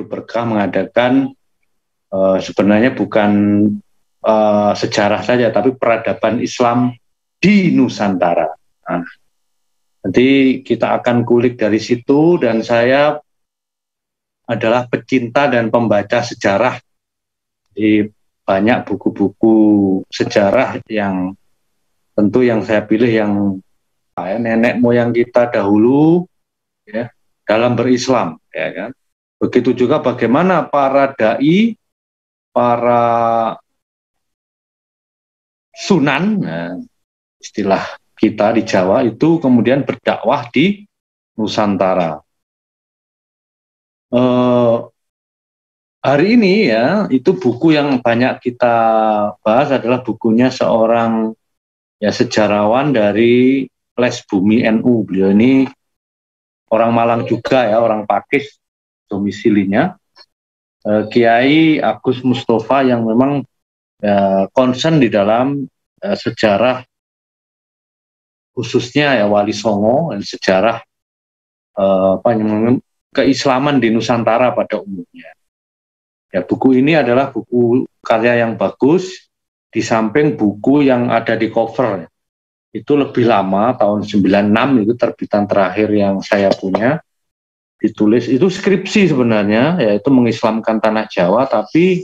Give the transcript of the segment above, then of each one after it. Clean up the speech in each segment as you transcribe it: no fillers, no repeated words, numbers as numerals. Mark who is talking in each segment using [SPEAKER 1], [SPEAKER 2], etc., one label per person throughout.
[SPEAKER 1] Hidup Berkah mengadakan sebenarnya bukan sejarah saja, tapi peradaban Islam di Nusantara. Nah, nanti kita akan kulik dari situ, dan saya adalah pecinta dan pembaca sejarah di banyak buku-buku sejarah yang tentu yang saya pilih yang nenek moyang kita dahulu ya dalam berislam, ya kan. Begitu juga bagaimana para dai, para sunan, nah, istilah kita di Jawa itu kemudian berdakwah di Nusantara. Hari ini ya, itu buku yang banyak kita bahas adalah bukunya seorang ya sejarawan dari Les Bumi NU. Beliau ini orang Malang juga ya, orang Pakis domisilinya. Kiai Agus Mustafa yang memang concern di dalam sejarah khususnya ya Wali Songo dan sejarah keislaman di Nusantara pada umumnya. Ya, buku ini adalah buku karya yang bagus, di samping buku yang ada di cover. Itu lebih lama, tahun 96 itu terbitan terakhir yang saya punya. Ditulis, itu skripsi sebenarnya, yaitu mengislamkan tanah Jawa, tapi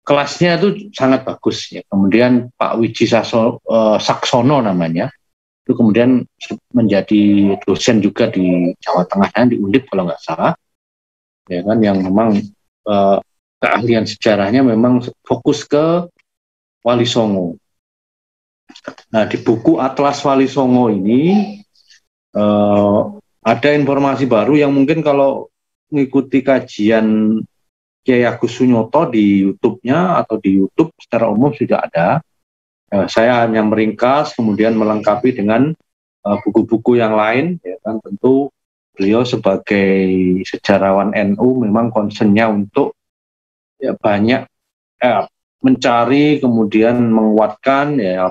[SPEAKER 1] kelasnya itu sangat bagus ya. Kemudian Pak Wiji Saksono namanya, itu kemudian menjadi dosen juga di Jawa Tengah, di Undip kalau nggak salah, ya kan, yang memang keahlian sejarahnya memang fokus ke Wali Songo. Nah, di buku Atlas Wali Songo ini ada informasi baru yang mungkin kalau mengikuti kajian Kiai Agus Sunyoto di YouTube-nya atau di YouTube secara umum sudah ada. Saya hanya meringkas kemudian melengkapi dengan buku-buku yang lain, ya kan. Tentu beliau sebagai sejarawan NU memang concernnya untuk ya banyak mencari kemudian menguatkan ya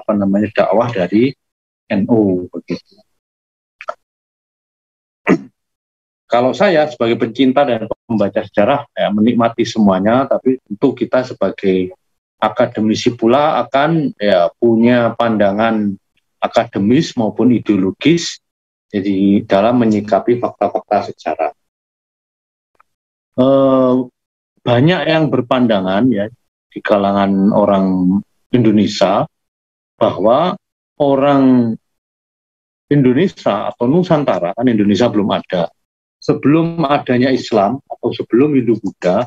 [SPEAKER 1] dakwah dari NU begitu. Kalau saya sebagai pencinta dan pembaca sejarah menikmati semuanya, tapi tentu kita sebagai akademisi pula akan punya pandangan akademis maupun ideologis jadi dalam menyikapi fakta-fakta sejarah. Banyak yang berpandangan ya di kalangan orang Indonesia bahwa orang Indonesia atau Nusantara, kan Indonesia belum ada, sebelum adanya Islam atau sebelum Hindu-Buddha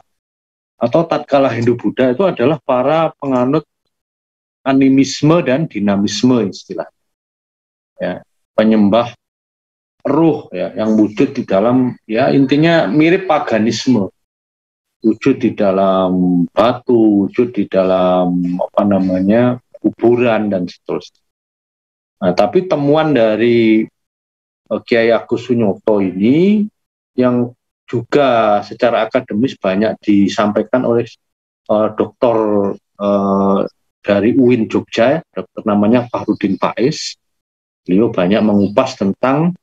[SPEAKER 1] atau tatkala Hindu-Buddha itu adalah para penganut animisme dan dinamisme istilah. Ya, penyembah ruh ya yang wujud di dalam ya intinya mirip paganisme. Wujud di dalam batu, wujud di dalam kuburan dan seterusnya. Nah, tapi temuan dari Kiai Agus Sunyoto ini yang juga secara akademis banyak disampaikan oleh dokter dari UIN Jogja, dokter namanya Fahrudin Faiz. Beliau banyak mengupas tentang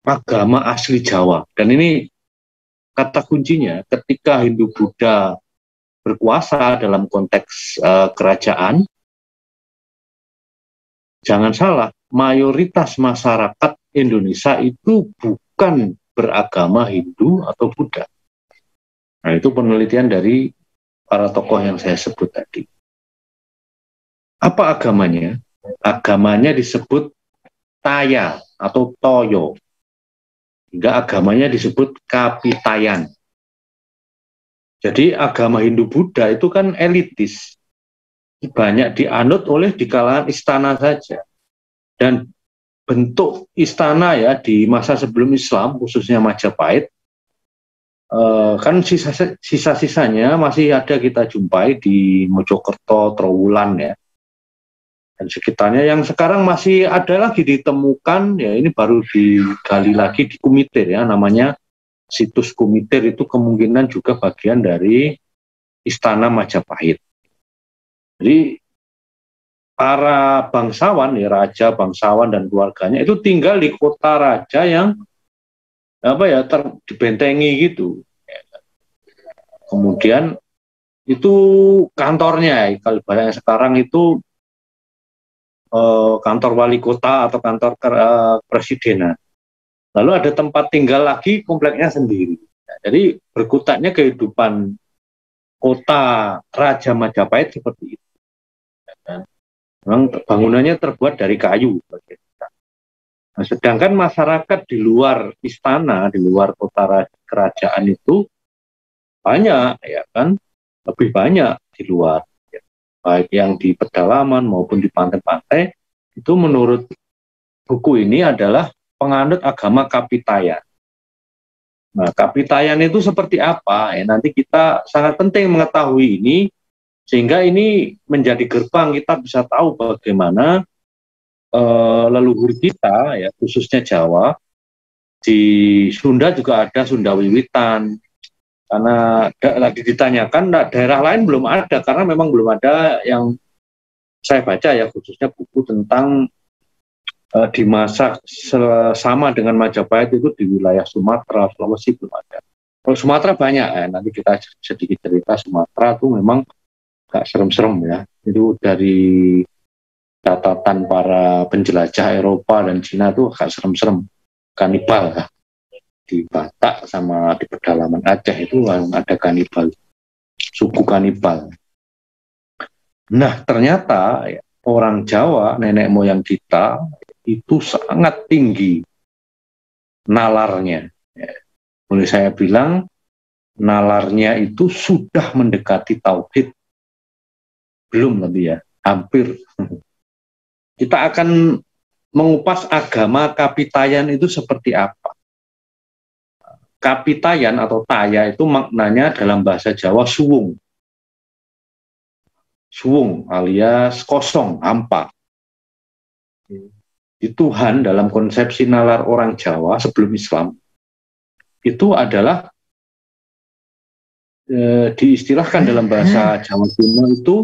[SPEAKER 1] agama asli Jawa. Dan ini kata kuncinya, ketika Hindu-Buddha berkuasa dalam konteks kerajaan, jangan salah, mayoritas masyarakat Indonesia itu bukan beragama Hindu atau Buddha. Nah, itu penelitian dari para tokoh yang saya sebut tadi. Apa agamanya? Agamanya disebut Taya atau Toyo. Hingga agamanya disebut Kapitayan. Jadi agama Hindu-Buddha itu kan elitis. Banyak dianut oleh di kalangan istana saja. Dan bentuk istana ya di masa sebelum Islam, khususnya Majapahit, kan sisa-sisanya masih ada kita jumpai di Mojokerto, Trowulan ya, dan sekitarnya yang sekarang masih ada lagi ditemukan ya, ini baru digali lagi di Kumitir ya, namanya situs Kumitir, itu kemungkinan juga bagian dari istana Majapahit. Jadi para bangsawan, ya raja, bangsawan dan keluarganya itu tinggal di kota raja yang apa ya dibentengi gitu. Kemudian itu kantornya, kalau ibaratnya sekarang itu kantor wali kota atau kantor presidenan. Lalu ada tempat tinggal lagi kompleknya sendiri. Jadi berkutatnya kehidupan kota Raja Majapahit seperti itu. Memang bangunannya terbuat dari kayu. Nah, sedangkan masyarakat di luar istana, di luar kota kerajaan itu banyak, ya kan, lebih banyak di luar, ya. Baik yang di pedalaman maupun di pantai-pantai, itu menurut buku ini adalah penganut agama Kapitayan. Nah, Kapitayan itu seperti apa? Ya, nanti kita sangat penting mengetahui ini, sehingga ini menjadi gerbang kita bisa tahu bagaimana leluhur kita, ya khususnya Jawa, di Sunda juga ada Sunda Wiwitan. Karena lagi ditanyakan, daerah lain belum ada, karena memang belum ada yang saya baca ya, khususnya buku tentang di masa sama dengan Majapahit itu di wilayah Sumatera, Sulawesi belum ada. Kalau Sumatera banyak, nanti kita sedikit cerita. Sumatera itu memang gak serem-serem ya. Itu dari catatan para penjelajah Eropa dan Cina itu agak serem-serem, kanibal ya. Di Batak sama di pedalaman Aceh itu ada kanibal, suku kanibal. Nah ternyata ya, orang Jawa, nenek moyang kita itu sangat tinggi nalarnya. Ya, boleh saya bilang nalarnya itu sudah mendekati tauhid, belum lebih ya, hampir. Kita akan mengupas agama Kapitayan itu seperti apa. Kapitayan atau taya itu maknanya dalam bahasa Jawa suwung. Suwung alias kosong, hampa. Di Tuhan dalam konsepsi nalar orang Jawa sebelum Islam itu adalah diistilahkan dalam bahasa Jawa kuno itu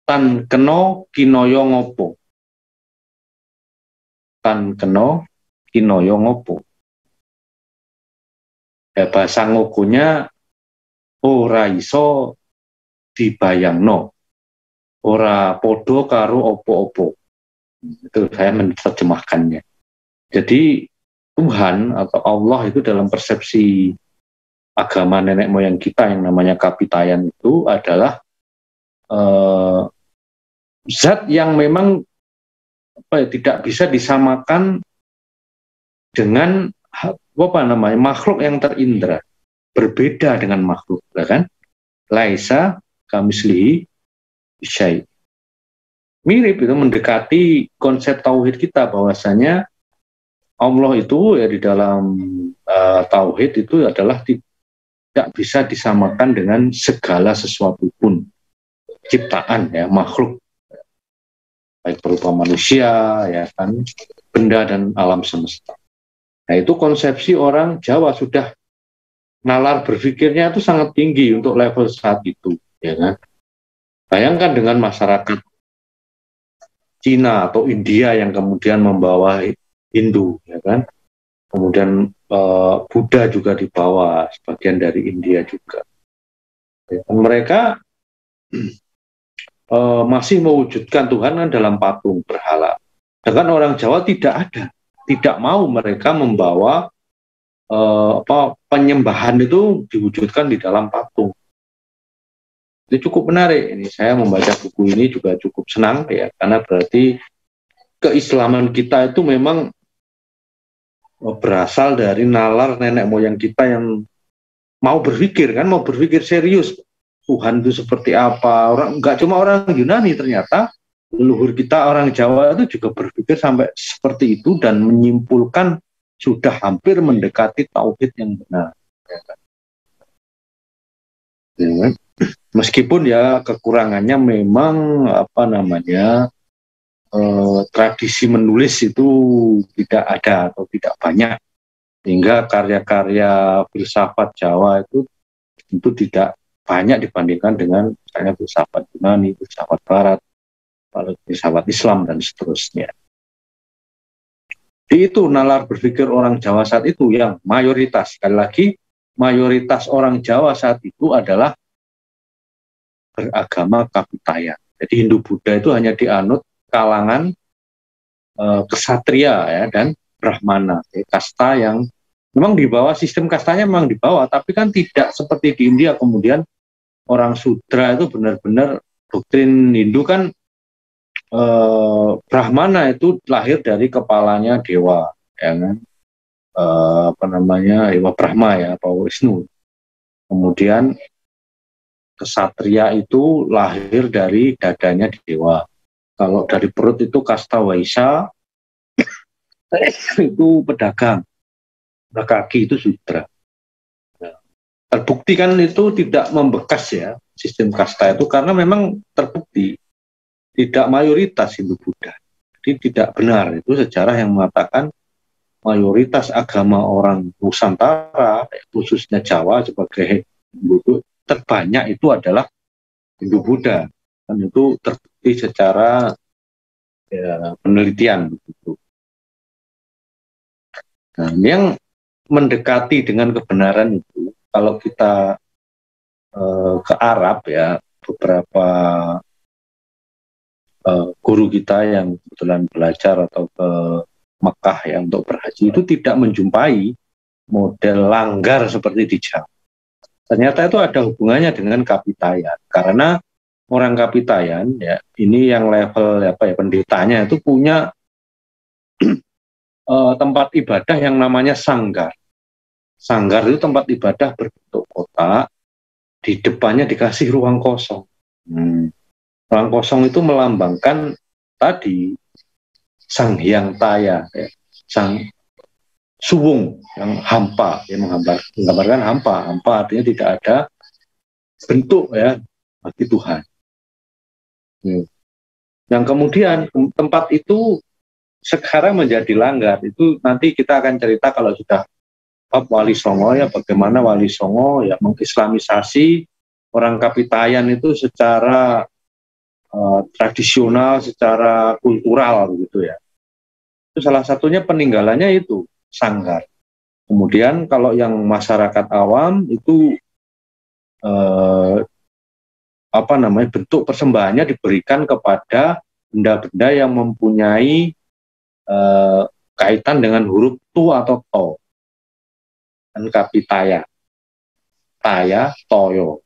[SPEAKER 1] tan keno kinoyo ngopo. Tan keno kinoyo ngopo. Ya, bahasa ngokonya ora iso dibayangno, ora podo karo opo-opo. Itu saya menerjemahkannya. Jadi Tuhan atau Allah itu dalam persepsi agama nenek moyang kita yang namanya Kapitayan itu adalah zat yang memang tidak bisa disamakan dengan makhluk yang terindra, berbeda dengan makhluk, ya kan? Laisa kamislihi syai. Mirip itu, mendekati konsep tauhid kita bahwasanya Allah itu ya di dalam tauhid itu adalah tidak bisa disamakan dengan segala sesuatu pun ciptaan ya, makhluk baik berupa manusia ya kan, benda dan alam semesta. Nah itu konsepsi orang Jawa sudah nalar berpikirnya itu sangat tinggi untuk level saat itu, ya kan. Bayangkan dengan masyarakat Cina atau India yang kemudian membawa Hindu, ya kan. Kemudian Buddha juga dibawa, sebagian dari India juga. Dan mereka masih mewujudkan Tuhan kan dalam patung berhala. Sedangkan orang Jawa tidak ada. Tidak mau mereka membawa penyembahan itu diwujudkan di dalam patung. Itu cukup menarik. Ini saya membaca buku ini juga cukup senang ya, karena berarti keislaman kita itu memang berasal dari nalar nenek moyang kita yang mau berpikir serius. Tuhan itu seperti apa? Nggak cuma orang Yunani, ternyata leluhur kita orang Jawa itu juga berpikir sampai seperti itu dan menyimpulkan sudah hampir mendekati tauhid yang benar. Ya. Meskipun ya kekurangannya memang tradisi menulis itu tidak ada atau tidak banyak, sehingga karya-karya filsafat Jawa itu tentu tidak banyak dibandingkan dengan misalnya filsafat Yunani, filsafat Barat, filsafat Islam dan seterusnya. Itu nalar berpikir orang Jawa saat itu yang mayoritas. Sekali lagi, mayoritas orang Jawa saat itu adalah beragama Kapitayan. Jadi Hindu Buddha itu hanya dianut kalangan kesatria ya dan Brahmana, kasta yang memang di bawah, sistem kastanya memang di bawah, tapi kan tidak seperti di India kemudian orang Sudra itu benar-benar doktrin Hindu kan Brahmana itu lahir dari kepalanya dewa, ya kan? Apa namanya, dewa Brahma ya, Pak Wisnu. Kemudian kesatria itu lahir dari dadanya dewa. Kalau dari perut itu kasta Waisya, itu pedagang. Nah, kaki itu Sudra. Nah, terbukti kan itu tidak membekas ya sistem kasta itu karena memang terbukti tidak mayoritas Hindu Buddha. Jadi tidak benar itu sejarah yang mengatakan mayoritas agama orang Nusantara, khususnya Jawa sebagai Hindu terbanyak itu adalah Hindu Buddha. Dan itu terbukti secara ya, penelitian begitu. Nah, yang mendekati dengan kebenaran itu, kalau kita ke Arab ya, beberapa guru kita yang kebetulan belajar atau ke Mekah ya untuk berhaji itu tidak menjumpai model langgar seperti di Jawa. Ternyata itu ada hubungannya dengan Kapitayan karena orang Kapitayan ya ini yang level apa ya pendetanya itu punya tempat ibadah yang namanya sanggar. Sanggar itu tempat ibadah berbentuk kotak, di depannya dikasih ruang kosong. Ruang kosong itu melambangkan tadi Sang Hyang Taya, ya. Sang Suwung yang hampa, yang menggambarkan hampa. Hampa artinya tidak ada bentuk ya bagi Tuhan. Yang kemudian tempat itu sekarang menjadi langgar. Itu nanti kita akan cerita kalau sudah bab Wali Songo ya, bagaimana Wali Songo ya mengislamisasi orang Kapitayan itu secara tradisional, secara kultural gitu ya. Itu salah satunya peninggalannya itu sanggar. Kemudian kalau yang masyarakat awam itu apa namanya bentuk persembahannya diberikan kepada benda-benda yang mempunyai kaitan dengan huruf tu atau to. Dan Kapitaya, Taya, Toyo.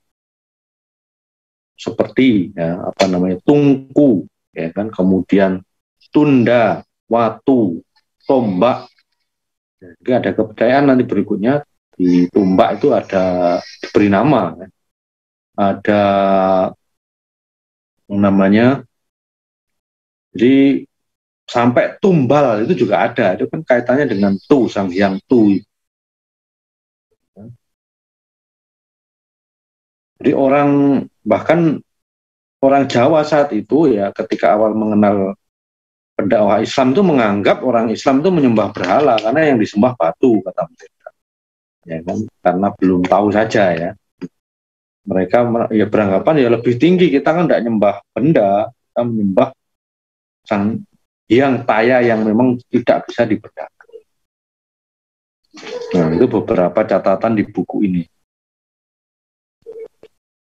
[SPEAKER 1] Seperti ya, apa namanya tungku ya kan, kemudian tunda, watu, tombak. Jadi ada kepercayaan nanti berikutnya di tombak itu ada diberi nama kan. Ada namanya, jadi sampai tumbal itu juga ada, itu kan kaitannya dengan tu, Sang Hyang Tu. Jadi orang bahkan orang Jawa saat itu ya ketika awal mengenal pendakwah Islam itu menganggap orang Islam itu menyembah berhala karena yang disembah batu kata mereka. Ya kan? Karena belum tahu saja ya. Mereka ya beranggapan ya lebih tinggi, kita kan tidak menyembah benda, kita menyembah Sang Hyang Taya yang memang tidak bisa dibedakan. Nah, itu beberapa catatan di buku ini.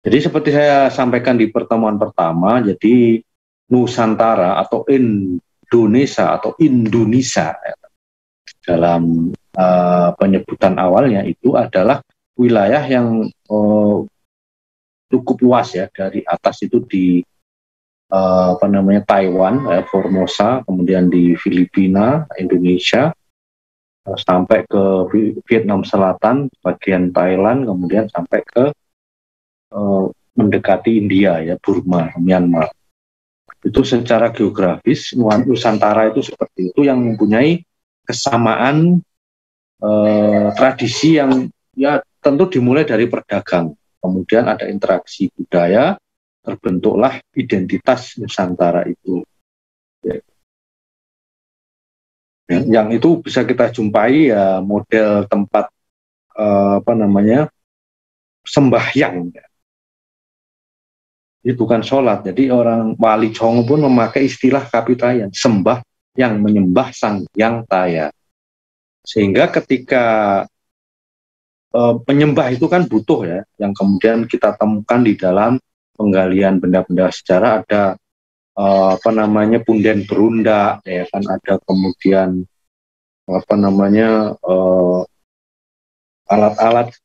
[SPEAKER 1] Jadi seperti saya sampaikan di pertemuan pertama, jadi Nusantara atau Indonesia atau Indonesia ya, dalam penyebutan awalnya itu adalah wilayah yang cukup luas ya, dari atas itu di apa namanya Taiwan, Formosa, kemudian di Filipina, Indonesia, sampai ke Vietnam Selatan, bagian Thailand, kemudian sampai ke mendekati India ya, Burma, Myanmar. Itu secara geografis Nusantara itu seperti itu, yang mempunyai kesamaan tradisi yang ya tentu dimulai dari perdagang. Kemudian ada interaksi budaya, terbentuklah identitas Nusantara itu. Ya. Yang itu bisa kita jumpai ya model tempat apa namanya sembahyang. Ini bukan sholat, jadi orang Wali Songo pun memakai istilah Kapitayan, sembah yang menyembah Sang Hyang Taya. Sehingga ketika penyembah itu kan butuh ya, yang kemudian kita temukan di dalam penggalian benda-benda sejarah ada punden berunda, ya kan, ada kemudian alat-alat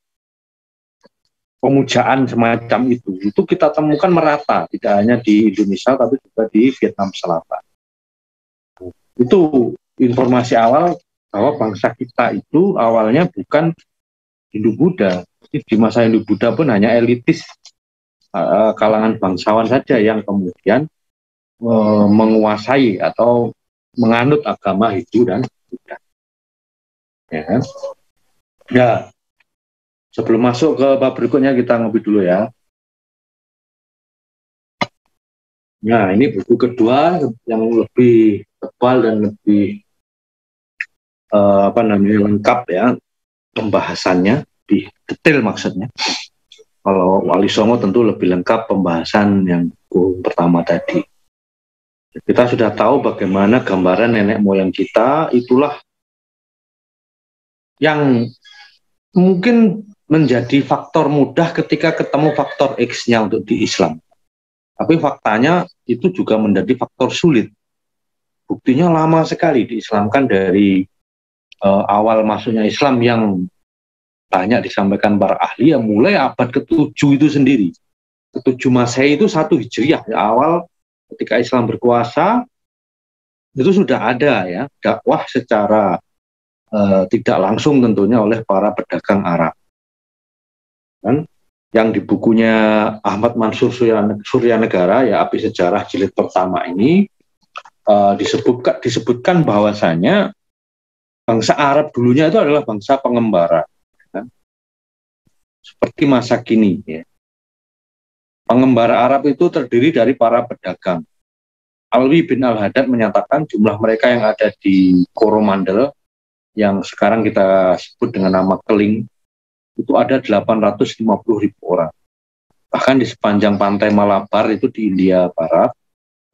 [SPEAKER 1] pemujaan semacam itu kita temukan merata, tidak hanya di Indonesia tapi juga di Vietnam Selatan. Itu informasi awal bahwa bangsa kita itu awalnya bukan Hindu-Buddha. Di masa Hindu-Buddha pun hanya elitis kalangan bangsawan saja yang kemudian menguasai atau menganut agama Hindu dan Buddha. Ya kan? Ya, sebelum masuk ke bab berikutnya kita ngopi dulu ya. Nah, ini buku kedua yang lebih tebal dan lebih lengkap ya pembahasannya, lebih detail maksudnya. Kalau Wali Songo tentu lebih lengkap pembahasan yang buku pertama tadi. Kita sudah tahu bagaimana gambaran nenek moyang kita itulah yang mungkin menjadi faktor mudah ketika ketemu faktor X-nya untuk di Islam. Tapi faktanya itu juga menjadi faktor sulit. Buktinya lama sekali diislamkan dari awal masuknya Islam yang banyak disampaikan para ahli, yang mulai abad ke-7 itu sendiri. Ke-7 Masehi itu 1 Hijriah, ya, awal ketika Islam berkuasa itu sudah ada ya dakwah secara tidak langsung tentunya oleh para pedagang Arab. Kan? Yang di bukunya Ahmad Mansur Suryanegara ya Api Sejarah jilid pertama ini disebutkan bahwasanya bangsa Arab dulunya itu adalah bangsa pengembara, kan? Seperti masa kini ya. Pengembara Arab itu terdiri dari para pedagang. Alwi bin Al-Haddad menyatakan jumlah mereka yang ada di Coromandel yang sekarang kita sebut dengan nama Keling itu ada 850.000 orang. Bahkan di sepanjang pantai Malabar itu di India Barat,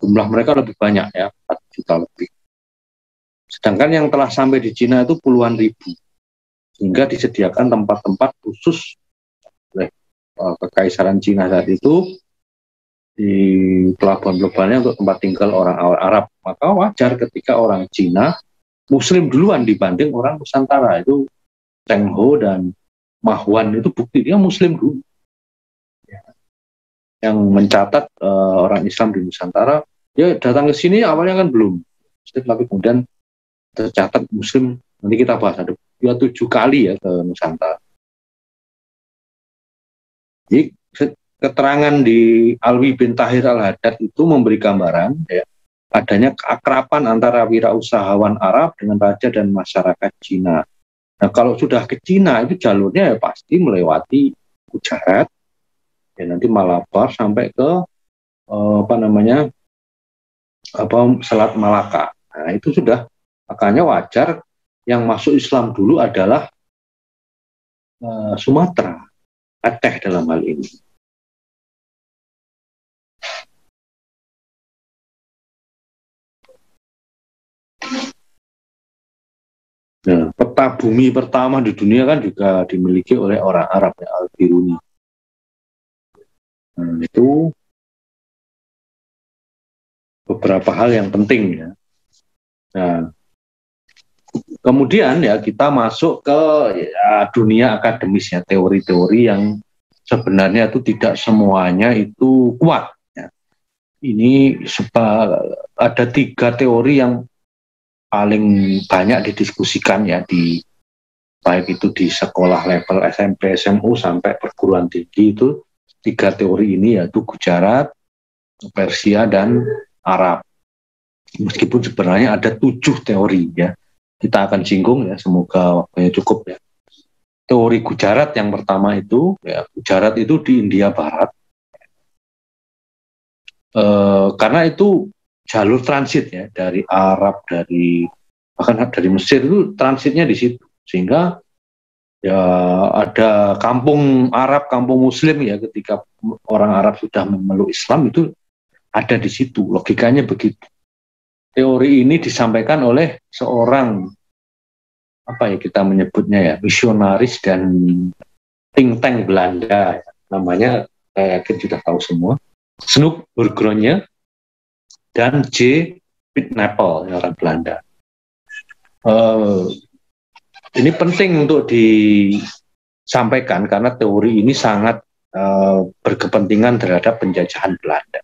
[SPEAKER 1] jumlah mereka lebih banyak ya, 4 juta lebih. Sedangkan yang telah sampai di Cina itu puluhan ribu. Sehingga disediakan tempat-tempat khusus oleh Kekaisaran Cina saat itu di pelabuhan-pelabuhannya untuk tempat tinggal orang Arab. Maka wajar ketika orang Cina Muslim duluan dibanding orang Nusantara. Itu Cheng Ho dan Mahwan itu bukti dia Muslim dulu. Yang mencatat orang Islam di Nusantara, dia datang ke sini awalnya kan belum Muslim, tapi kemudian tercatat Muslim. Nanti kita bahas, ada 7 kali ya ke Nusantara. Jadi keterangan di Alwi bin Tahir Al-Haddad itu memberi gambaran ya, adanya keakraban antara wirausahawan Arab dengan raja dan masyarakat Cina. Nah, kalau sudah ke Cina itu jalurnya ya pasti melewati Gujarat, ya nanti Malabar sampai ke Selat Malaka. Nah, itu sudah, makanya wajar yang masuk Islam dulu adalah Sumatera, Aceh dalam hal ini. Nah, peta bumi pertama di dunia kan juga dimiliki oleh orang Arab ya, Al-Biruni. Nah, itu beberapa hal yang penting ya. Nah, kemudian ya kita masuk ke dunia akademis ya, teori-teori yang sebenarnya itu tidak semuanya itu kuat. Ya. Ini ada 3 teori yang paling banyak didiskusikan ya, di baik itu di sekolah level SMP, SMU sampai perguruan tinggi. Itu 3 teori ini, yaitu Gujarat, Persia, dan Arab. Meskipun sebenarnya ada 7 teori ya, kita akan singgung ya, semoga waktunya cukup ya. Teori Gujarat yang pertama itu ya, Gujarat itu di India Barat, karena itu jalur transit ya, dari Arab, bahkan dari Mesir itu transitnya di situ, sehingga ya ada kampung Arab, kampung Muslim ya, ketika orang Arab sudah memeluk Islam itu ada di situ, logikanya begitu. teori ini disampaikan oleh seorang apa ya kita menyebutnya ya misionaris dan think tank Belanda, namanya saya yakin sudah tahu semua, Snoek Bourgonje dan J. Piet Napel, orang Belanda. Ini penting untuk disampaikan karena teori ini sangat berkepentingan terhadap penjajahan Belanda.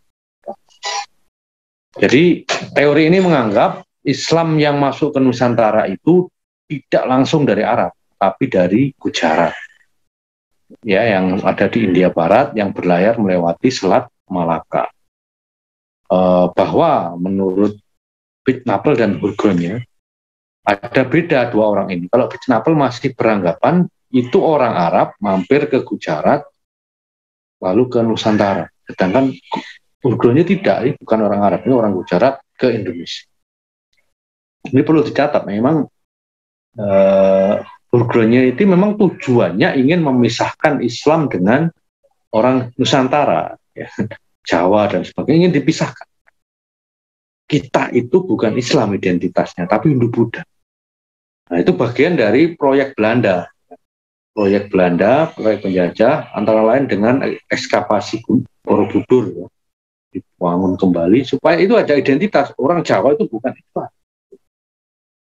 [SPEAKER 1] Jadi teori ini menganggap Islam yang masuk ke Nusantara itu tidak langsung dari Arab, tapi dari Gujarat, ya, yang ada di India Barat, yang berlayar melewati Selat Malaka. Bahwa menurut Piet Napel dan Bourgonje ada beda dua orang ini. Kalau Piet Napel masih beranggapan itu orang Arab mampir ke Gujarat lalu ke Nusantara, sedangkan Bourgonje tidak, ini bukan orang Arab, ini orang Gujarat ke Indonesia. Ini perlu dicatat, memang Bourgonje itu memang tujuannya ingin memisahkan Islam dengan orang Nusantara, ya, Jawa dan sebagainya, ingin dipisahkan. Kita itu bukan Islam identitasnya, tapi Hindu-Buddha. Nah, itu bagian dari proyek Belanda. Proyek penjajah, antara lain dengan ekskavasi Borobudur, ya, dibangun kembali, supaya itu ada identitas. Orang Jawa itu bukan Islam.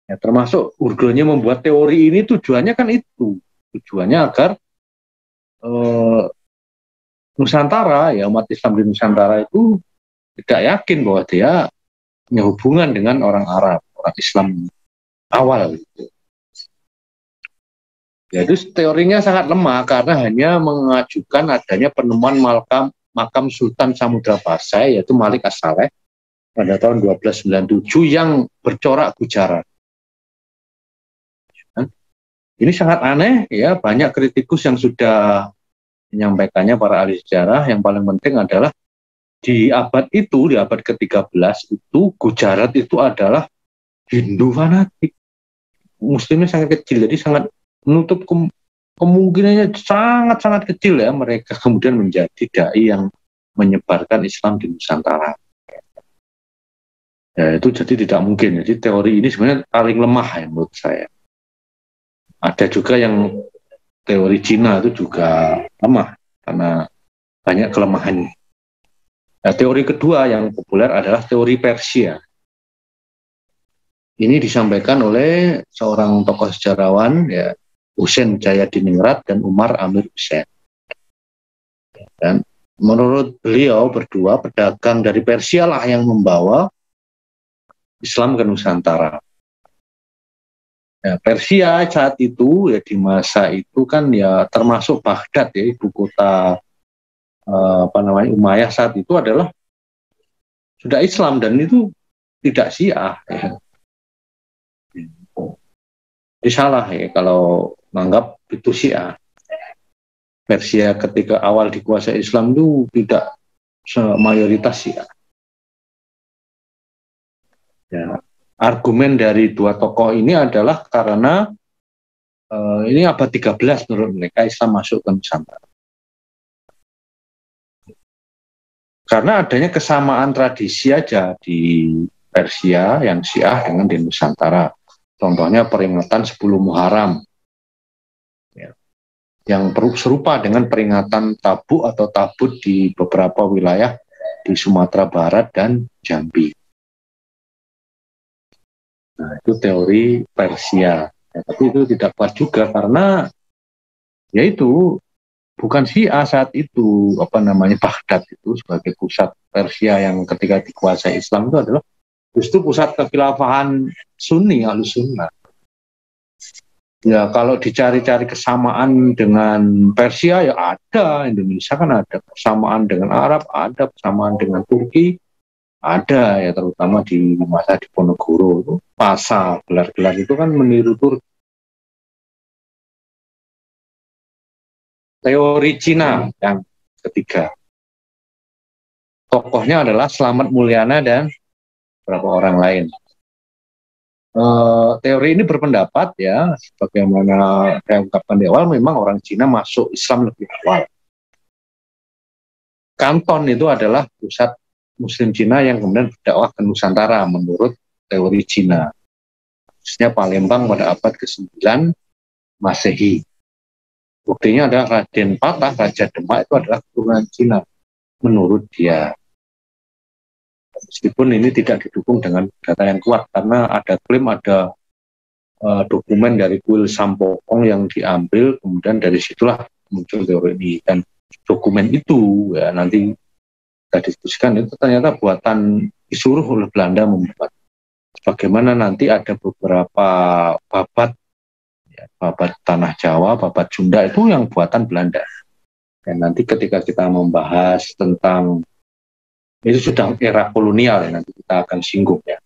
[SPEAKER 1] Ya, termasuk Bourgonje membuat teori ini tujuannya kan itu. Tujuannya agar Nusantara, ya umat Islam di Nusantara itu tidak yakin bahwa dia punya hubungan dengan orang Arab, orang Islam awal. Gitu. Ya, itu teorinya sangat lemah karena hanya mengajukan adanya penemuan makam Sultan Samudra Pasai, yaitu Malik As-Saleh pada tahun 1297 yang bercorak Gujarat. Ini sangat aneh, ya, banyak kritikus yang sudah menyampaikannya, para ahli sejarah. Yang paling penting adalah di abad itu, di abad ke-13 itu, Gujarat itu adalah Hindu fanatik. Muslimnya sangat kecil, jadi sangat menutup kemungkinannya sangat-sangat kecil ya mereka kemudian menjadi dai yang menyebarkan Islam di Nusantara. Ya, itu jadi tidak mungkin. Jadi teori ini sebenarnya paling lemah ya menurut saya. Ada juga yang teori Cina itu juga lemah karena banyak kelemahannya. Nah, teori kedua yang populer adalah teori Persia. Ini disampaikan oleh seorang tokoh sejarawan, ya, Husain Jayadiningrat dan Umar Amir Hussain. Dan menurut beliau berdua, pedagang dari Persia lah yang membawa Islam ke Nusantara. Ya, Persia saat itu, ya di masa itu kan ya termasuk Baghdad, ya ibu kota Umayyah saat itu adalah sudah Islam dan itu tidak Syiah. Ya. Jadi salah ya kalau menganggap itu Syiah. Persia ketika awal dikuasai Islam itu tidak mayoritas Syiah. Ya. Argumen dari dua tokoh ini adalah karena ini abad 13 menurut mereka Islam masuk ke Nusantara. Karena adanya kesamaan tradisi aja di Persia yang Syiah dengan di Nusantara. Contohnya peringatan 10 Muharram. Ya, yang serupa dengan peringatan Tabu atau Tabut di beberapa wilayah di Sumatera Barat dan Jambi. Nah, itu teori Persia. Ya, tapi itu tidak kuat juga karena yaitu bukan Syiah saat itu, Baghdad itu sebagai pusat Persia yang ketika dikuasai Islam itu adalah justru pusat kekhilafahan Sunni, Ahlussunnah. Ya, kalau dicari-cari kesamaan dengan Persia ya ada, Indonesia kan ada kesamaan dengan Arab, ada kesamaan dengan Turki, ada ya, terutama di masa Diponegoro itu pasal gelar-gelar itu kan meniru Turki. Teori Cina yang ketiga, tokohnya adalah Slamet Mulyana dan beberapa orang lain. Teori ini berpendapat ya, sebagaimana saya ungkapkan di awal, memang orang Cina masuk Islam lebih awal. Kanton itu adalah pusat Muslim Cina yang kemudian berdakwah ke Nusantara menurut teori Cina. Khususnya Palembang pada abad ke-9 Masehi. Buktinya adalah Raden Patah, Raja Demak itu adalah keturunan Cina, menurut dia. Meskipun ini tidak didukung dengan data yang kuat, karena ada klaim ada dokumen dari kuil Sampokong yang diambil, kemudian dari situlah muncul teori ini. Dan dokumen itu ya nanti kita diskusikan, itu ternyata buatan disuruh oleh Belanda membuat. Bagaimana nanti ada beberapa babat, ya, babat tanah Jawa, babat Sunda itu yang buatan Belanda. Dan nanti ketika kita membahas tentang itu sudah era kolonial ya, nanti kita akan singgung ya.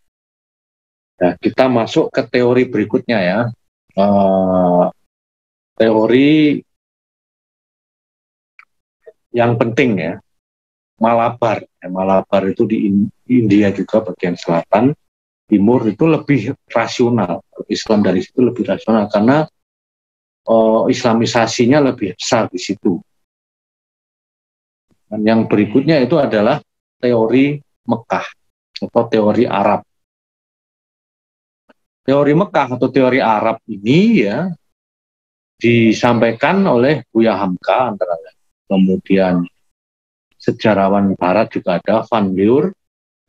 [SPEAKER 1] Nah, kita masuk ke teori berikutnya ya. Teori yang penting ya, Malabar. Malabar itu di India juga bagian selatan, timur itu lebih rasional. Islam dari situ lebih rasional karena Islamisasinya lebih besar di situ. Dan yang berikutnya itu adalah teori Mekah atau teori Arab. Teori Mekah atau teori Arab ini ya disampaikan oleh Buya Hamka antara lain. Kemudian sejarawan Barat juga ada Van Leur,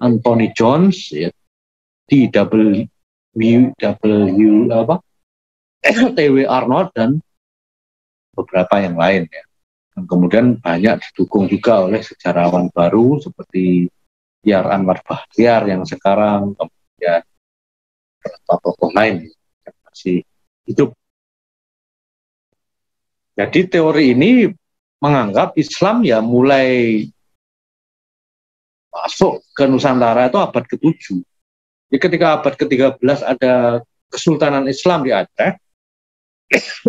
[SPEAKER 1] Anthony Jones, ya, T.W. T.W. Arnold dan beberapa yang lain ya. Dan kemudian banyak didukung juga oleh sejarawan baru seperti Yar Anwar Bahtiar yang sekarang, kemudian tokoh lain yang masih hidup. Jadi teori ini menganggap Islam ya mulai masuk ke Nusantara itu abad ke-7. Jadi ketika abad ke-13 ada Kesultanan Islam di Aceh,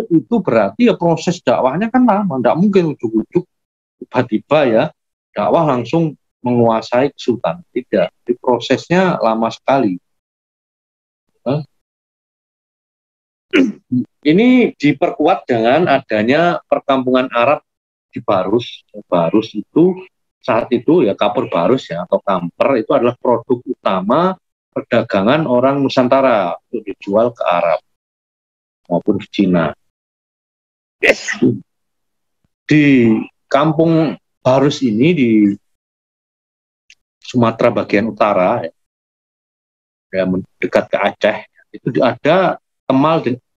[SPEAKER 1] itu berarti ya proses dakwahnya kan lama, tidak mungkin ujuk-ujuk tiba-tiba ya dakwah langsung menguasai kesultanan, tidak. Jadi prosesnya lama sekali. Ini diperkuat dengan adanya perkampungan Arab di Barus. Barus itu saat itu ya kapur barus ya atau kamper itu adalah produk utama perdagangan orang Nusantara untuk dijual ke Arab maupun ke Cina. Di kampung Barus ini di Sumatera bagian utara ya, dekat ke Aceh itu ada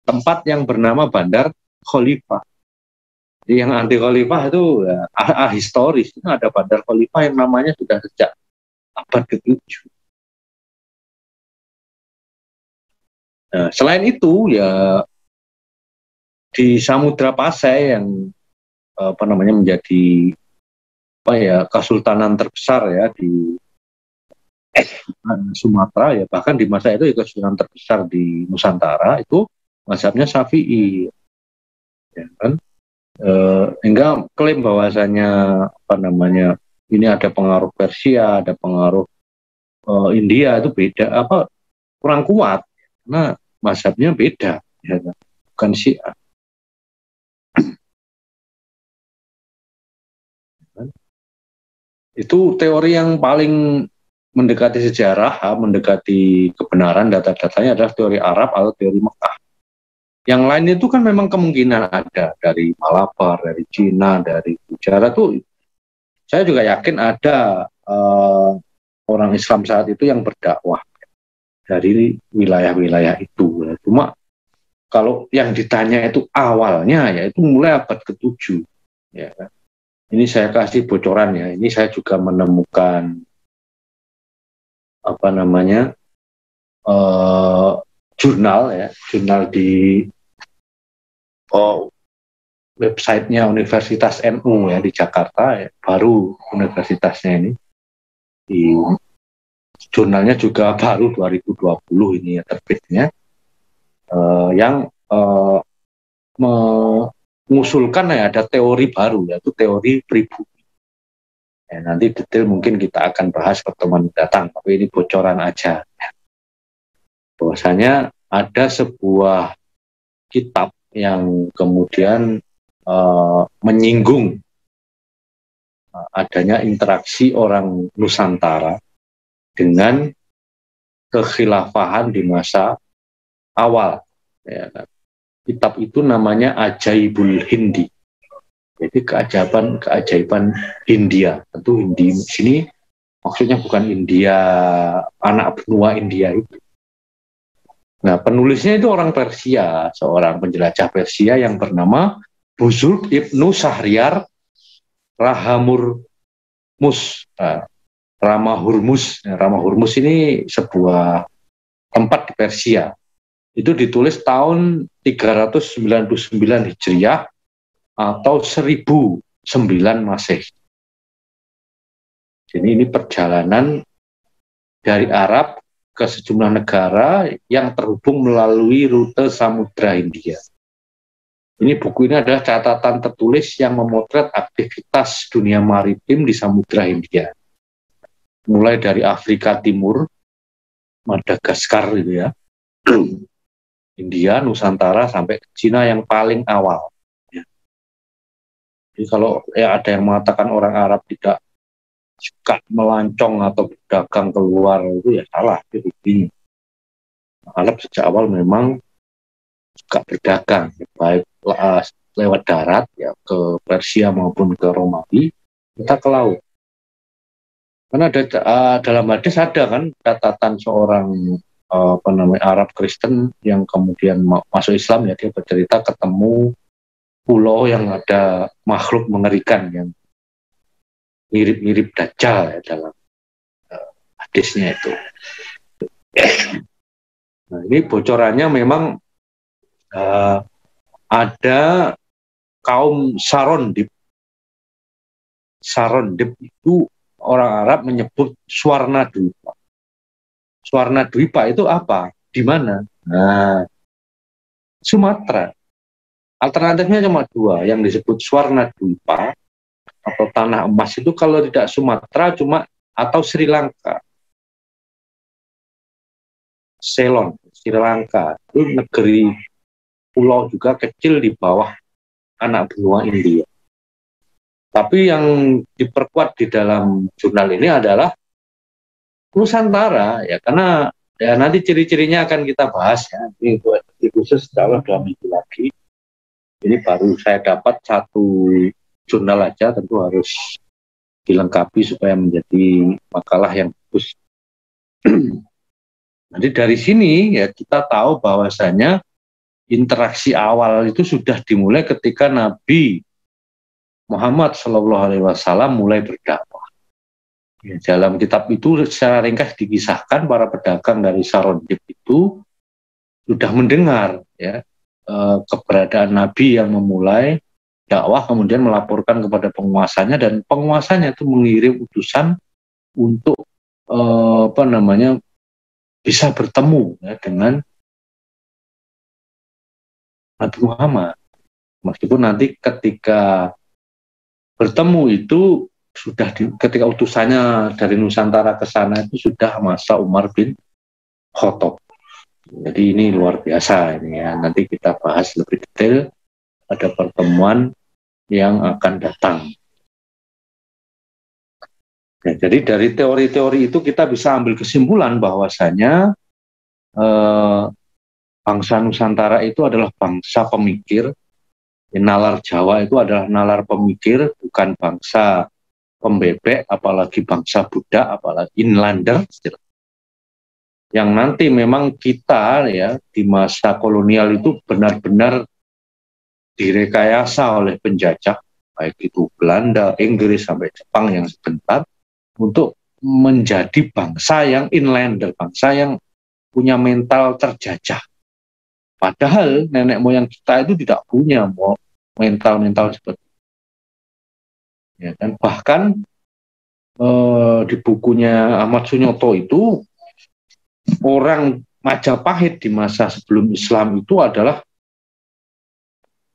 [SPEAKER 1] tempat yang bernama Bandar Khalifah. Jadi yang anti Khalifah itu ya, historis. Itu ada Bandar Khalifah yang namanya sudah sejak abad ke-7. Nah, selain itu ya di Samudra Pasai yang menjadi kesultanan terbesar ya di Sumatera ya, bahkan di masa itu ya kesultanan terbesar di Nusantara itu mazhabnya Syafi'i ya kan, hingga klaim bahwasanya ini ada pengaruh Persia, ada pengaruh India itu beda kurang kuat karena mazhabnya beda ya, bukan Syiah. Itu teori yang paling mendekati sejarah, mendekati kebenaran data-datanya adalah teori Arab atau teori Mekah. Yang lain itu kan memang kemungkinan ada dari Malabar, dari Cina, dari Gujarat tuh. Saya juga yakin ada orang Islam saat itu yang berdakwah dari wilayah-wilayah itu. Cuma kalau yang ditanya itu awalnya ya itu mulai abad ke-7 ya. Ini saya kasih bocoran ya. Ini saya juga menemukan jurnal ya, jurnal di websitenya Universitas NU ya di Jakarta ya, baru universitasnya ini. Di jurnalnya juga baru 2020 ini ya terbitnya, yang mengusulkan ya ada teori baru yaitu teori pribumi. Ya, nanti detail mungkin kita akan bahas pertemuan datang, tapi ini bocoran aja. Bahwasanya ada sebuah kitab yang kemudian menyinggung adanya interaksi orang Nusantara dengan kekhilafahan di masa awal. Ya. Kitab itu namanya Ajaibul Hindi. Jadi keajaiban Hindia. Tentu Hindi sini maksudnya bukan India, anak benua India itu. Nah, penulisnya itu orang Persia, seorang penjelajah Persia yang bernama Buzurg Ibnu Syahriar Rahamurmus. Rama Hurmus. Rama Hurmus ini sebuah tempat di Persia. Itu ditulis tahun 399 Hijriah atau 1009 Masehi. Jadi ini perjalanan dari Arab ke sejumlah negara yang terhubung melalui rute Samudra Hindia. Ini buku ini adalah catatan tertulis yang memotret aktivitas dunia maritim di Samudra Hindia. Mulai dari Afrika Timur, Madagaskar gitu ya, India, Nusantara sampai ke Cina yang paling awal. Ya. Jadi kalau ada yang mengatakan orang Arab tidak suka melancong atau berdagang keluar, itu ya salah. Itu buktinya. Arab sejak awal memang suka berdagang, baik lewat darat ya ke Persia maupun ke Romawi, kita ke laut. Karena ada dalam hadis ada kan catatan seorang Arab Kristen yang kemudian masuk Islam, ya, dia bercerita ketemu pulau yang ada makhluk mengerikan yang mirip-mirip Dajjal ya, dalam hadisnya itu. Nah, ini bocorannya memang ada kaum Sarondib. Sarondib itu orang Arab menyebut Swarnadwipa. Swarnadwipa itu apa? Di mana? Nah, Sumatera. Alternatifnya cuma dua, yang disebut Swarnadwipa atau tanah emas itu kalau tidak Sumatera cuma atau Sri Lanka. Ceylon, Sri Lanka itu negeri pulau juga kecil di bawah anak benua India. Tapi yang diperkuat di dalam jurnal ini adalah Nusantara, ya, karena ya nanti ciri-cirinya akan kita bahas ya. Ini khusus kalau 2 minggu lagi. Ini baru saya dapat satu jurnal aja, tentu harus dilengkapi supaya menjadi makalah yang bagus. Nanti dari sini ya kita tahu bahwasanya interaksi awal itu sudah dimulai ketika Nabi Muhammad SAW mulai berdakwah. Ya, dalam kitab itu secara ringkas dikisahkan para pedagang dari Sarondib itu sudah mendengar ya keberadaan Nabi yang memulai dakwah, kemudian melaporkan kepada penguasanya, dan penguasanya itu mengirim utusan untuk bisa bertemu ya, dengan Nabi Muhammad. Meskipun nanti ketika bertemu itu sudah ketika utusannya dari Nusantara ke sana itu sudah masa Umar bin Khattab. Jadi ini luar biasa ini ya. Nanti kita bahas lebih detail pada pertemuan yang akan datang. Ya, jadi dari teori-teori itu kita bisa ambil kesimpulan bahwasanya bangsa Nusantara itu adalah bangsa pemikir. Nalar Jawa itu adalah nalar pemikir, bukan bangsa pembebek, apalagi bangsa budak, apalagi inlander. Yang nanti memang kita ya di masa kolonial itu benar-benar direkayasa oleh penjajah, baik itu Belanda, Inggris, sampai Jepang yang sebentar, untuk menjadi bangsa yang inlander, bangsa yang punya mental terjajah. Padahal nenek moyang kita itu tidak punya mental seperti itu. Ya, dan bahkan di bukunya Ahmad Sunyoto itu orang Majapahit di masa sebelum Islam itu adalah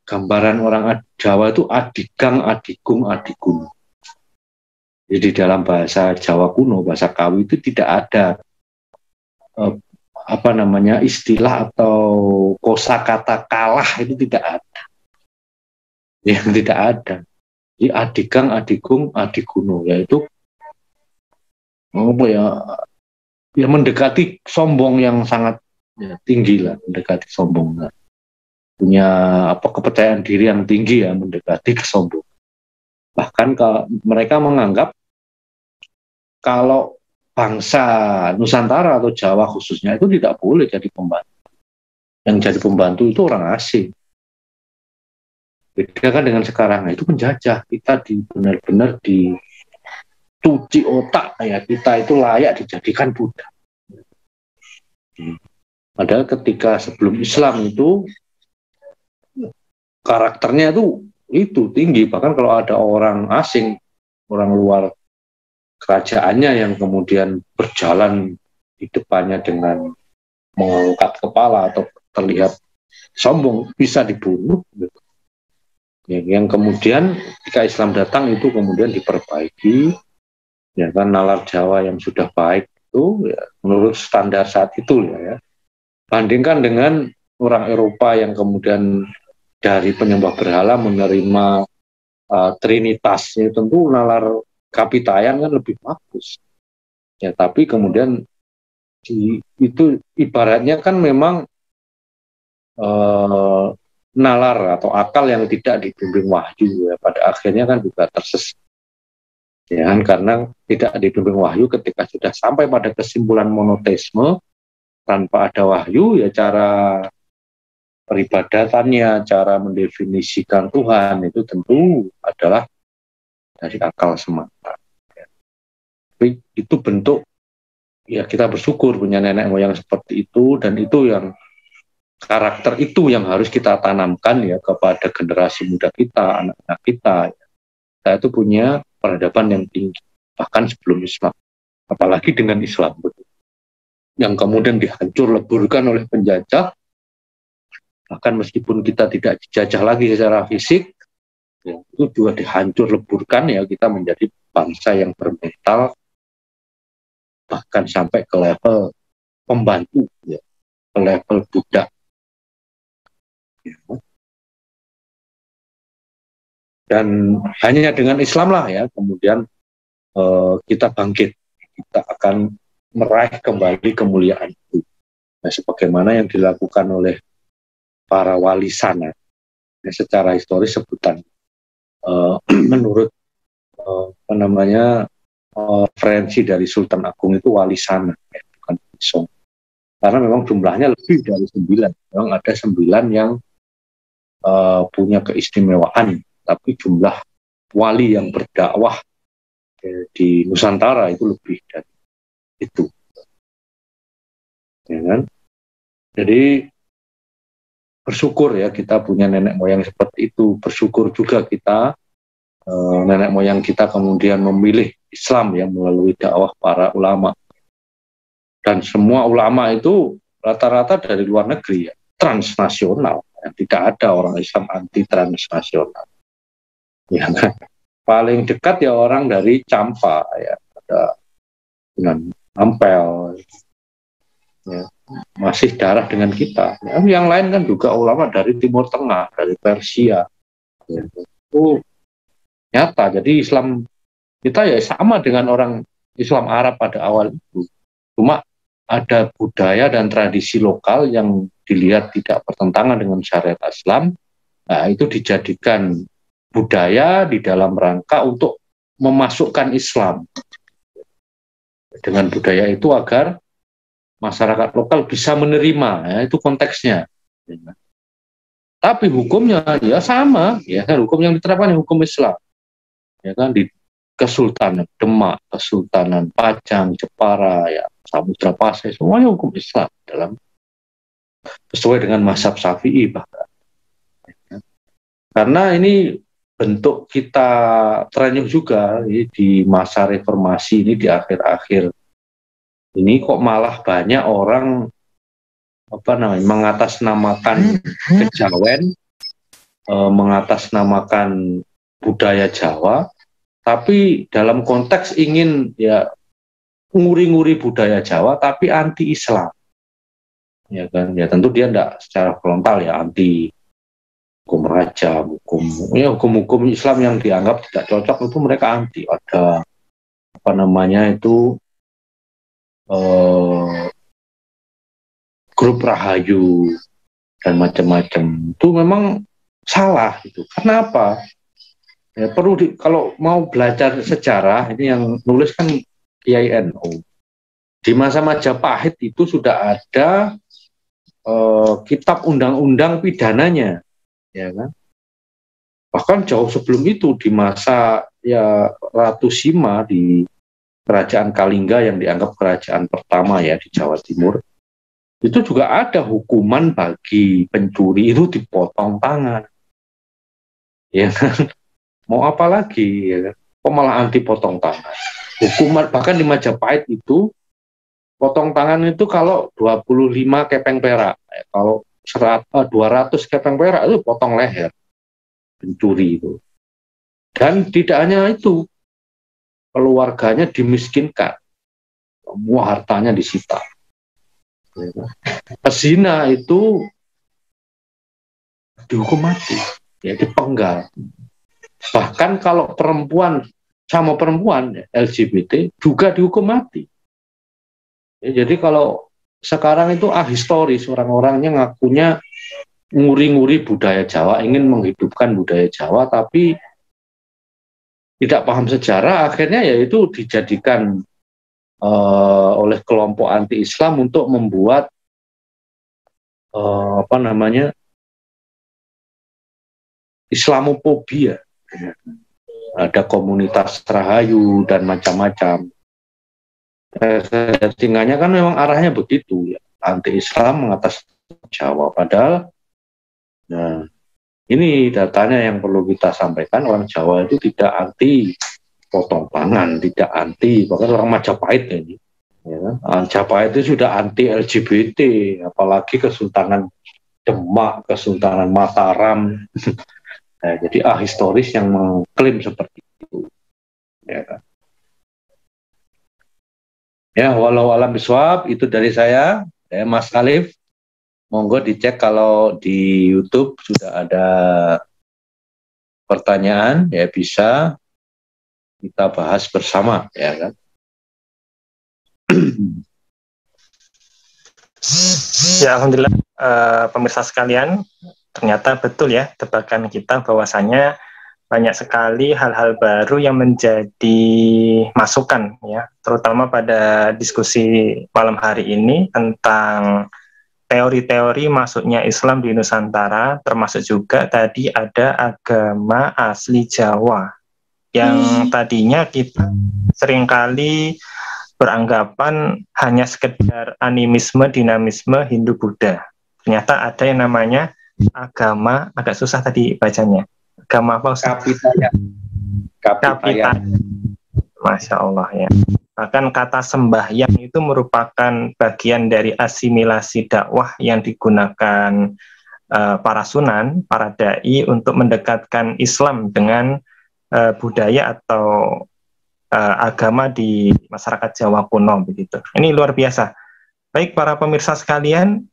[SPEAKER 1] gambaran orang Jawa itu adigang, adigung, adigun. Jadi dalam bahasa Jawa kuno, bahasa Kawi itu tidak ada istilah atau kosakata kalah, itu tidak ada. Yang tidak ada. Jadi adigang, adigung, adiguno, yaitu ya mendekati sombong yang sangat ya, tinggi lah, mendekati sombong. Nah, punya apa kepercayaan diri yang tinggi ya, mendekati kesombongan. Bahkan mereka menganggap kalau bangsa Nusantara atau Jawa khususnya itu tidak boleh jadi pembantu. Yang jadi pembantu itu orang asing. Beda kan dengan sekarang, nah, itu penjajah. Kita benar-benar dicuci otak ya, kita itu layak dijadikan budak. Padahal ketika sebelum Islam itu karakternya itu tinggi. Bahkan kalau ada orang asing, orang luar kerajaannya yang kemudian berjalan di depannya dengan mengangkat kepala atau terlihat sombong, bisa dibunuh. Yang kemudian ketika Islam datang itu kemudian diperbaiki, ya kan, nalar Jawa yang sudah baik itu ya, menurut standar saat itu ya. Bandingkan dengan orang Eropa yang kemudian dari penyembah berhala menerima Trinitas, ya, tentu nalar Kapitayan kan lebih bagus. Ya, tapi kemudian itu ibaratnya kan memang nalar atau akal yang tidak dibimbing wahyu ya, pada akhirnya kan juga tersesat. Ya, karena tidak dibimbing wahyu ketika sudah sampai pada kesimpulan monoteisme tanpa ada wahyu, ya cara peribadatannya, cara mendefinisikan Tuhan itu tentu adalah dari akal semata. Ya. Tapi itu bentuk, ya kita bersyukur punya nenek moyang seperti itu, dan itu yang karakter itu yang harus kita tanamkan ya kepada generasi muda kita, anak-anak kita. Ya. Kita itu punya peradaban yang tinggi, bahkan sebelum Islam. Apalagi dengan Islam. Yang kemudian dihancur leburkan oleh penjajah, bahkan meskipun kita tidak dijajah lagi secara fisik, ya, itu juga dihancur leburkan ya, kita menjadi bangsa yang bermental bahkan sampai ke level pembantu, ya, ke level budak. Ya. Dan hanya dengan Islam lah ya kemudian kita bangkit, kita akan meraih kembali kemuliaan itu. Nah, sebagaimana yang dilakukan oleh para wali sana, ya, secara historis sebutan menurut referensi dari Sultan Agung itu wali sana, ya, bukan Song. Karena memang jumlahnya lebih dari 9. Memang ada 9 yang punya keistimewaan, tapi jumlah wali yang berdakwah di Nusantara itu lebih dari itu. Ya kan? Jadi bersyukur ya kita punya nenek moyang seperti itu. Bersyukur juga kita nenek moyang kita kemudian memilih Islam yang melalui dakwah para ulama. Dan semua ulama itu rata-rata dari luar negeri ya, transnasional. Tidak ada orang Islam anti transnasional. Ya kan? Paling dekat ya orang dari Campa ya, ada Sunan Ampel, ya, masih darah dengan kita. Ya, yang lain kan juga ulama dari Timur Tengah, dari Persia. Ya, itu nyata. Jadi Islam kita ya sama dengan orang Islam Arab pada awal itu. Cuma ada budaya dan tradisi lokal yang dilihat tidak bertentangan dengan syariat Islam. Nah, itu dijadikan budaya di dalam rangka untuk memasukkan Islam dengan budaya itu agar masyarakat lokal bisa menerima, ya, itu konteksnya. Tapi hukumnya ya sama, ya kan, hukum yang diterapkan hukum Islam, ya kan, di Kesultanan Demak, Kesultanan Pajang, Jepara, ya Samudra Pasai, semuanya hukum Islam dalam sesuai dengan mazhab Syafi'i bahkan. Ya. Karena ini bentuk kita terenyuh juga ya, di masa reformasi ini, di akhir-akhir ini kok malah banyak orang mengatasnamakan kejawen, mengatasnamakan budaya Jawa, tapi dalam konteks ingin ya nguri-nguri budaya Jawa tapi anti Islam, ya kan, ya tentu dia tidak secara frontal ya anti hukum raja, hukum Islam yang dianggap tidak cocok itu mereka anti. Ada grup Rahayu dan macam-macam. Itu memang salah itu. Karena apa? Ya, kalau mau belajar sejarah, ini yang nulis kan Kiai NU. Di masa Majapahit itu sudah ada kitab undang-undang pidananya, ya kan? Bahkan jauh sebelum itu di masa ya Ratu Sima di Kerajaan Kalingga yang dianggap kerajaan pertama ya di Jawa Timur, itu juga ada hukuman bagi pencuri itu dipotong tangan, ya kan? Mau apa lagi, ya kan? Kok malah anti potong tangan? Hukuman bahkan di Majapahit itu potong tangan itu kalau 25 kepeng perak, kalau 200 kepeng perak itu potong leher pencuri itu. Dan tidak hanya itu, keluarganya dimiskinkan, semua hartanya disita. Pezina itu dihukum mati, ya dipenggal. Bahkan kalau perempuan sama perempuan LGBT juga dihukum mati. Ya, jadi kalau sekarang itu ahistoris, orang-orangnya ngakunya nguri-nguri budaya Jawa, ingin menghidupkan budaya Jawa, tapi tidak paham sejarah, akhirnya yaitu dijadikan oleh kelompok anti-Islam untuk membuat Islamofobia. Ada komunitas Rahayu dan macam-macam. Settinganya kan memang arahnya begitu ya, anti-Islam mengatas Jawa. Padahal nah, ini datanya yang perlu kita sampaikan, orang Jawa itu tidak anti potong tangan, tidak anti, bahkan orang Majapahit ini ya, Majapahit itu sudah anti LGBT, apalagi Kesultanan Demak, Kesultanan Mataram. Nah, jadi ahistoris yang mengklaim seperti itu. Ya, kan? Ya, walau alam biswab, itu dari saya Mas Alif. Monggo dicek kalau di YouTube sudah ada pertanyaan, ya bisa kita bahas bersama, ya kan.
[SPEAKER 2] Ya, alhamdulillah pemirsa sekalian, ternyata betul ya tebakan kita bahwasanya banyak sekali hal-hal baru yang menjadi masukan ya, terutama pada diskusi malam hari ini tentang teori-teori masuknya Islam di Nusantara, termasuk juga tadi ada agama asli Jawa yang tadinya kita seringkali beranggapan hanya sekedar animisme, dinamisme Hindu-Buddha. Ternyata ada yang namanya agama, agak susah tadi bacanya. Agama apa Ustaz? Kapitaya. Masya Allah ya. Bahkan kata sembahyang itu merupakan bagian dari asimilasi dakwah yang digunakan para sunan, para dai untuk mendekatkan Islam dengan budaya atau agama di masyarakat Jawa kuno begitu. Ini luar biasa. Baik para pemirsa sekalian,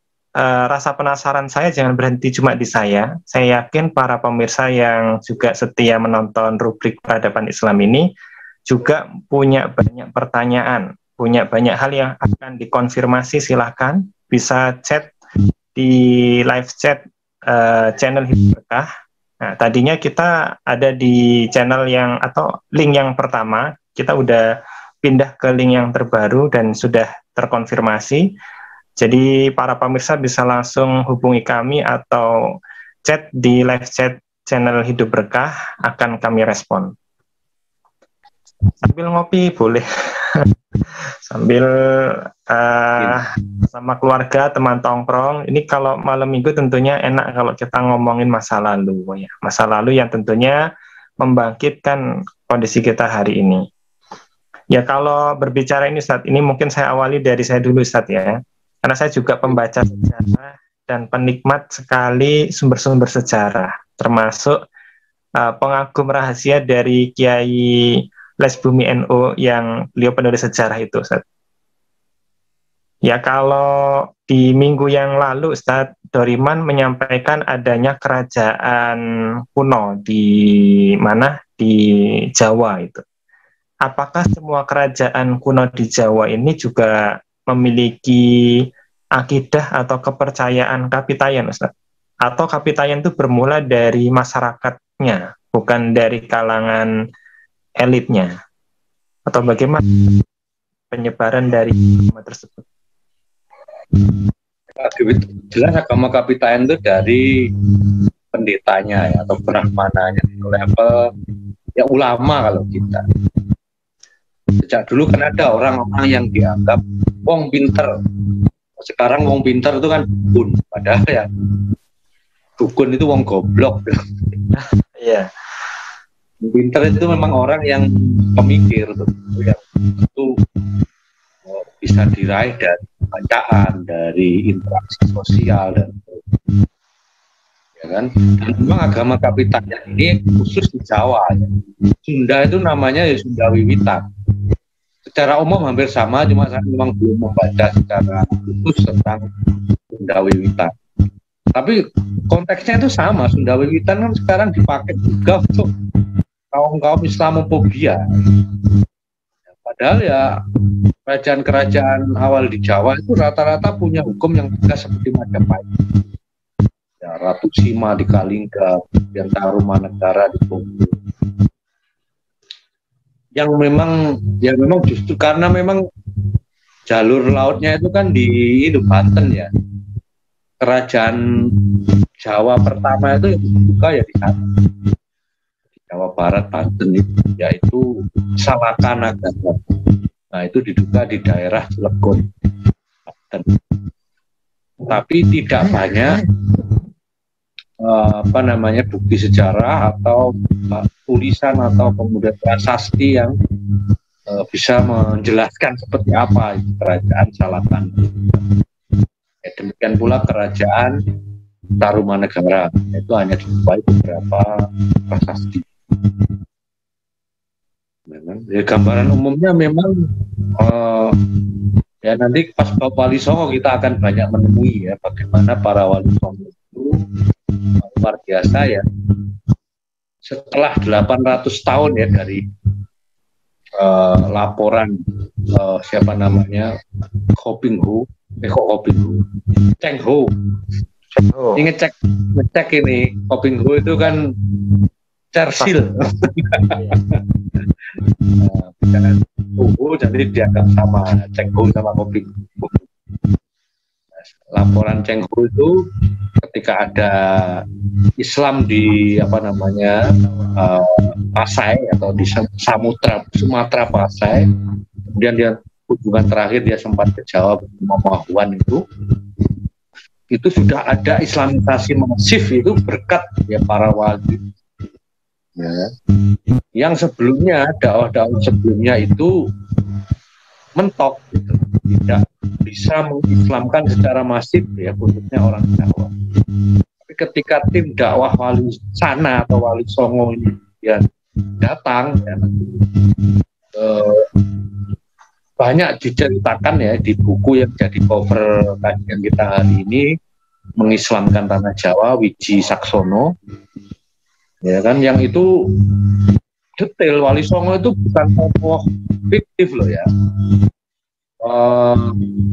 [SPEAKER 2] rasa penasaran saya jangan berhenti cuma di saya. Saya yakin para pemirsa yang juga setia menonton rubrik Peradaban Islam ini juga punya banyak pertanyaan, punya banyak hal yang akan dikonfirmasi. Silahkan bisa chat di live chat channel Hidup Berkah. Nah, tadinya kita ada di channel yang atau link yang pertama, kita udah pindah ke link yang terbaru dan sudah terkonfirmasi. Jadi para pemirsa bisa langsung hubungi kami atau chat di live chat channel Hidup Berkah, akan kami respon. Sambil ngopi boleh, sambil sama keluarga, teman tongkrong. Ini kalau malam minggu tentunya enak kalau kita ngomongin masa lalu ya, masa lalu yang tentunya membangkitkan kondisi kita hari ini. Ya kalau berbicara ini Ustadz, ini mungkin saya awali dari saya dulu Ustadz ya, karena saya juga pembaca sejarah dan penikmat sekali sumber-sumber sejarah, termasuk pengagum rahasia dari Kiai Lesbumi NU yang beliau penulis sejarah itu Ustaz. Ya kalau di minggu yang lalu Ustaz Doriman menyampaikan adanya kerajaan kuno di mana? Di Jawa itu. Apakah semua kerajaan kuno di Jawa ini juga memiliki akidah atau kepercayaan Kapitayan, Ustaz? Atau Kapitayan itu bermula dari masyarakatnya, bukan dari kalangan elitnya? Atau bagaimana penyebaran dari agama tersebut?
[SPEAKER 1] Jelas agama Kapitayan itu dari pendetanya ya, atau brahmananya, level ya ulama. Kalau kita sejak dulu kan ada orang-orang yang dianggap wong pinter. Sekarang wong pinter itu kan dukun, padahal ya dukun itu wong goblok.
[SPEAKER 2] Iya.
[SPEAKER 1] Pinter itu memang orang yang pemikir tuh, yang itu bisa diraih dari bacaan, dari interaksi sosial dan ya kan. Dan memang agama Kapitayan ini khusus di Jawa. Ya. Sunda itu namanya ya Sunda Wiwitan. Secara umum hampir sama, cuma saya memang belum membaca secara khusus tentang Sunda Wiwitan. Tapi konteksnya itu sama. Sunda Wiwitan kan sekarang dipakai juga untuk kaum Islamophobia. Padahal ya kerajaan-kerajaan awal di Jawa itu rata-rata punya hukum yang tegas seperti Majapahit. Ya, Ratu Sima di Kalingga, yang Tarumanegara di Bogor. Yang memang justru karena memang jalur lautnya itu kan di Banten ya. Kerajaan Jawa pertama itu yang dibuka ya di sana. Jawa Barat, Banten itu, yaitu Salakanaga. Nah itu diduga di daerah Cilegon, Banten. Tapi tidak banyak bukti sejarah atau tulisan atau kemudian prasasti yang bisa menjelaskan seperti apa kerajaan Salakanaga. Demikian pula kerajaan Tarumanegara, itu hanya dijumpai beberapa prasasti. Ya, gambaran umumnya memang ya nanti pas Wali Songo kita akan banyak menemui ya bagaimana para Wali Songo itu luar biasa ya. Setelah 800 tahun ya dari laporan siapa namanya Cheng Ho. Ini ngecek ini Cheng Ho itu kan Churchill. Jangan jadi dianggap sama Cheng Ho sama Cheng Ho. Laporan Cheng Ho itu ketika ada Islam di Pasai atau di Sumatera Pasai, kemudian dia kunjungan terakhir dia sempat ke Jawa bersama Mahuan itu sudah ada Islamisasi masif itu berkat ya para wali ya. Yang sebelumnya dakwah sebelumnya itu mentok gitu. Tidak bisa mengislamkan secara masif ya khususnya orang Jawa. Tapi ketika tim dakwah Wali Sana atau Wali Songo ini ya datang ya, banyak diceritakan ya di buku yang jadi cover kajian kita hari ini, Mengislamkan Tanah Jawa, Wiji Saksono, ya kan, yang itu detail. Wali Songo itu bukan tokoh fiktif loh ya.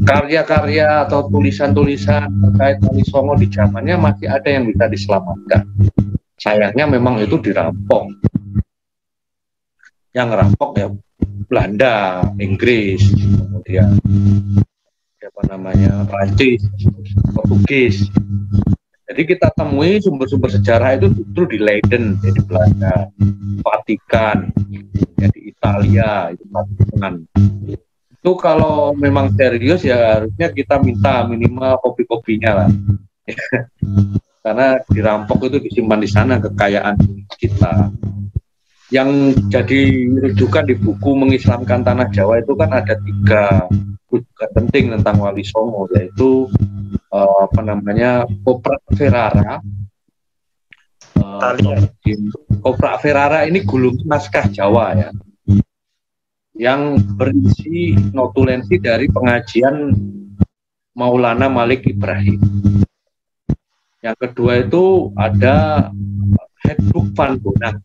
[SPEAKER 1] Karya-karya atau tulisan-tulisan terkait Wali Songo di zamannya masih ada yang bisa diselamatkan. Sayangnya memang itu dirampok. Yang rampok ya Belanda, Inggris, kemudian Prancis, Portugis. Jadi kita temui sumber-sumber sejarah itu justru di Leiden, di Belanda, Vatikan, di Italia, itu Vatikan. Itu kalau memang serius ya harusnya kita minta minimal kopi-kopinya lah. Karena dirampok itu disimpan di sana kekayaan kita. Yang jadi rujukan di buku Mengislamkan Tanah Jawa itu kan ada 3 rujukan penting tentang Wali Songo, yaitu Koprak Ferrara. Koprak Ferrara ini gulung naskah Jawa ya, yang berisi notulensi dari pengajian Maulana Malik Ibrahim. Yang kedua itu ada Handbook Van Bonang.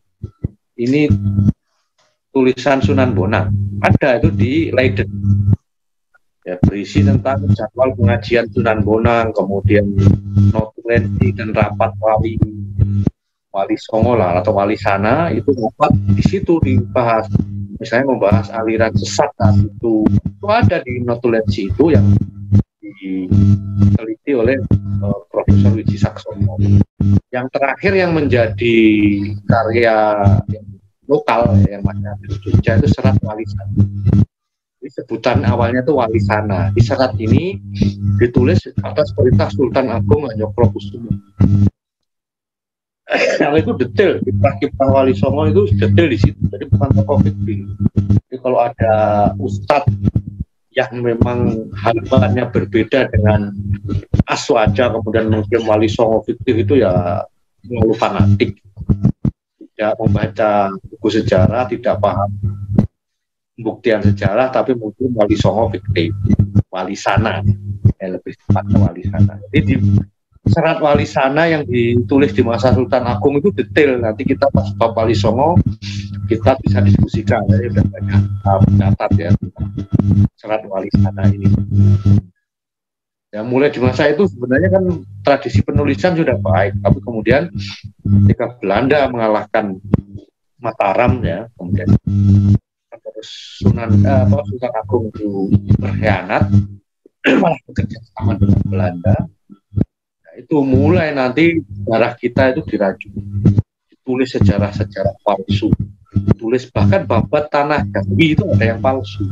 [SPEAKER 1] Ini tulisan Sunan Bonang, ada itu di Leiden. ya, berisi tentang jadwal pengajian Sunan Bonang, kemudian notulensi dan rapat wali Songo lah atau wali sana, itu rapat di situ dibahas, misalnya membahas aliran sesat itu ada di notulensi itu yang diteliti oleh Profesor Wiji Saksono. Yang terakhir yang menjadi karya yang lokal yang masih di Jogja itu Serat Wali Sana. Jadi sebutan awalnya itu Wali Sana. Di serat ini ditulis atas perintah Sultan Agung Hanyokrokusumo. Yang itu detail, kiprah Wali Songo itu detail di situ. Jadi bukan tokoh fiktif. Jadi kalau ada ustadz yang memang harapannya berbeda dengan Aswaja, kemudian mungkin Wali Songo fiktif, itu ya terlalu fanatik, tidak membaca buku sejarah, tidak paham pembuktian sejarah, tapi mungkin Wali Songo fiktif, Wali Sana, lebih tepatnya Wali Sana. Jadi di Serat Wali Sana yang ditulis di masa Sultan Agung itu detail. Nanti kita pas bab Wali Songo kita bisa diskusikan, ya udah banyak pendapat ya tentang Serat Wali Sana ini. Ya, mulai di masa itu sebenarnya kan tradisi penulisan sudah baik, tapi kemudian ketika Belanda mengalahkan Mataram, ya, kemudian terus Sultan Agung itu berkhianat, malah bekerja sama dengan Belanda. Nah, itu mulai nanti darah kita itu diracun, ditulis sejarah-sejarah palsu, ditulis bahkan babat tanah Jawi itu ada yang palsu.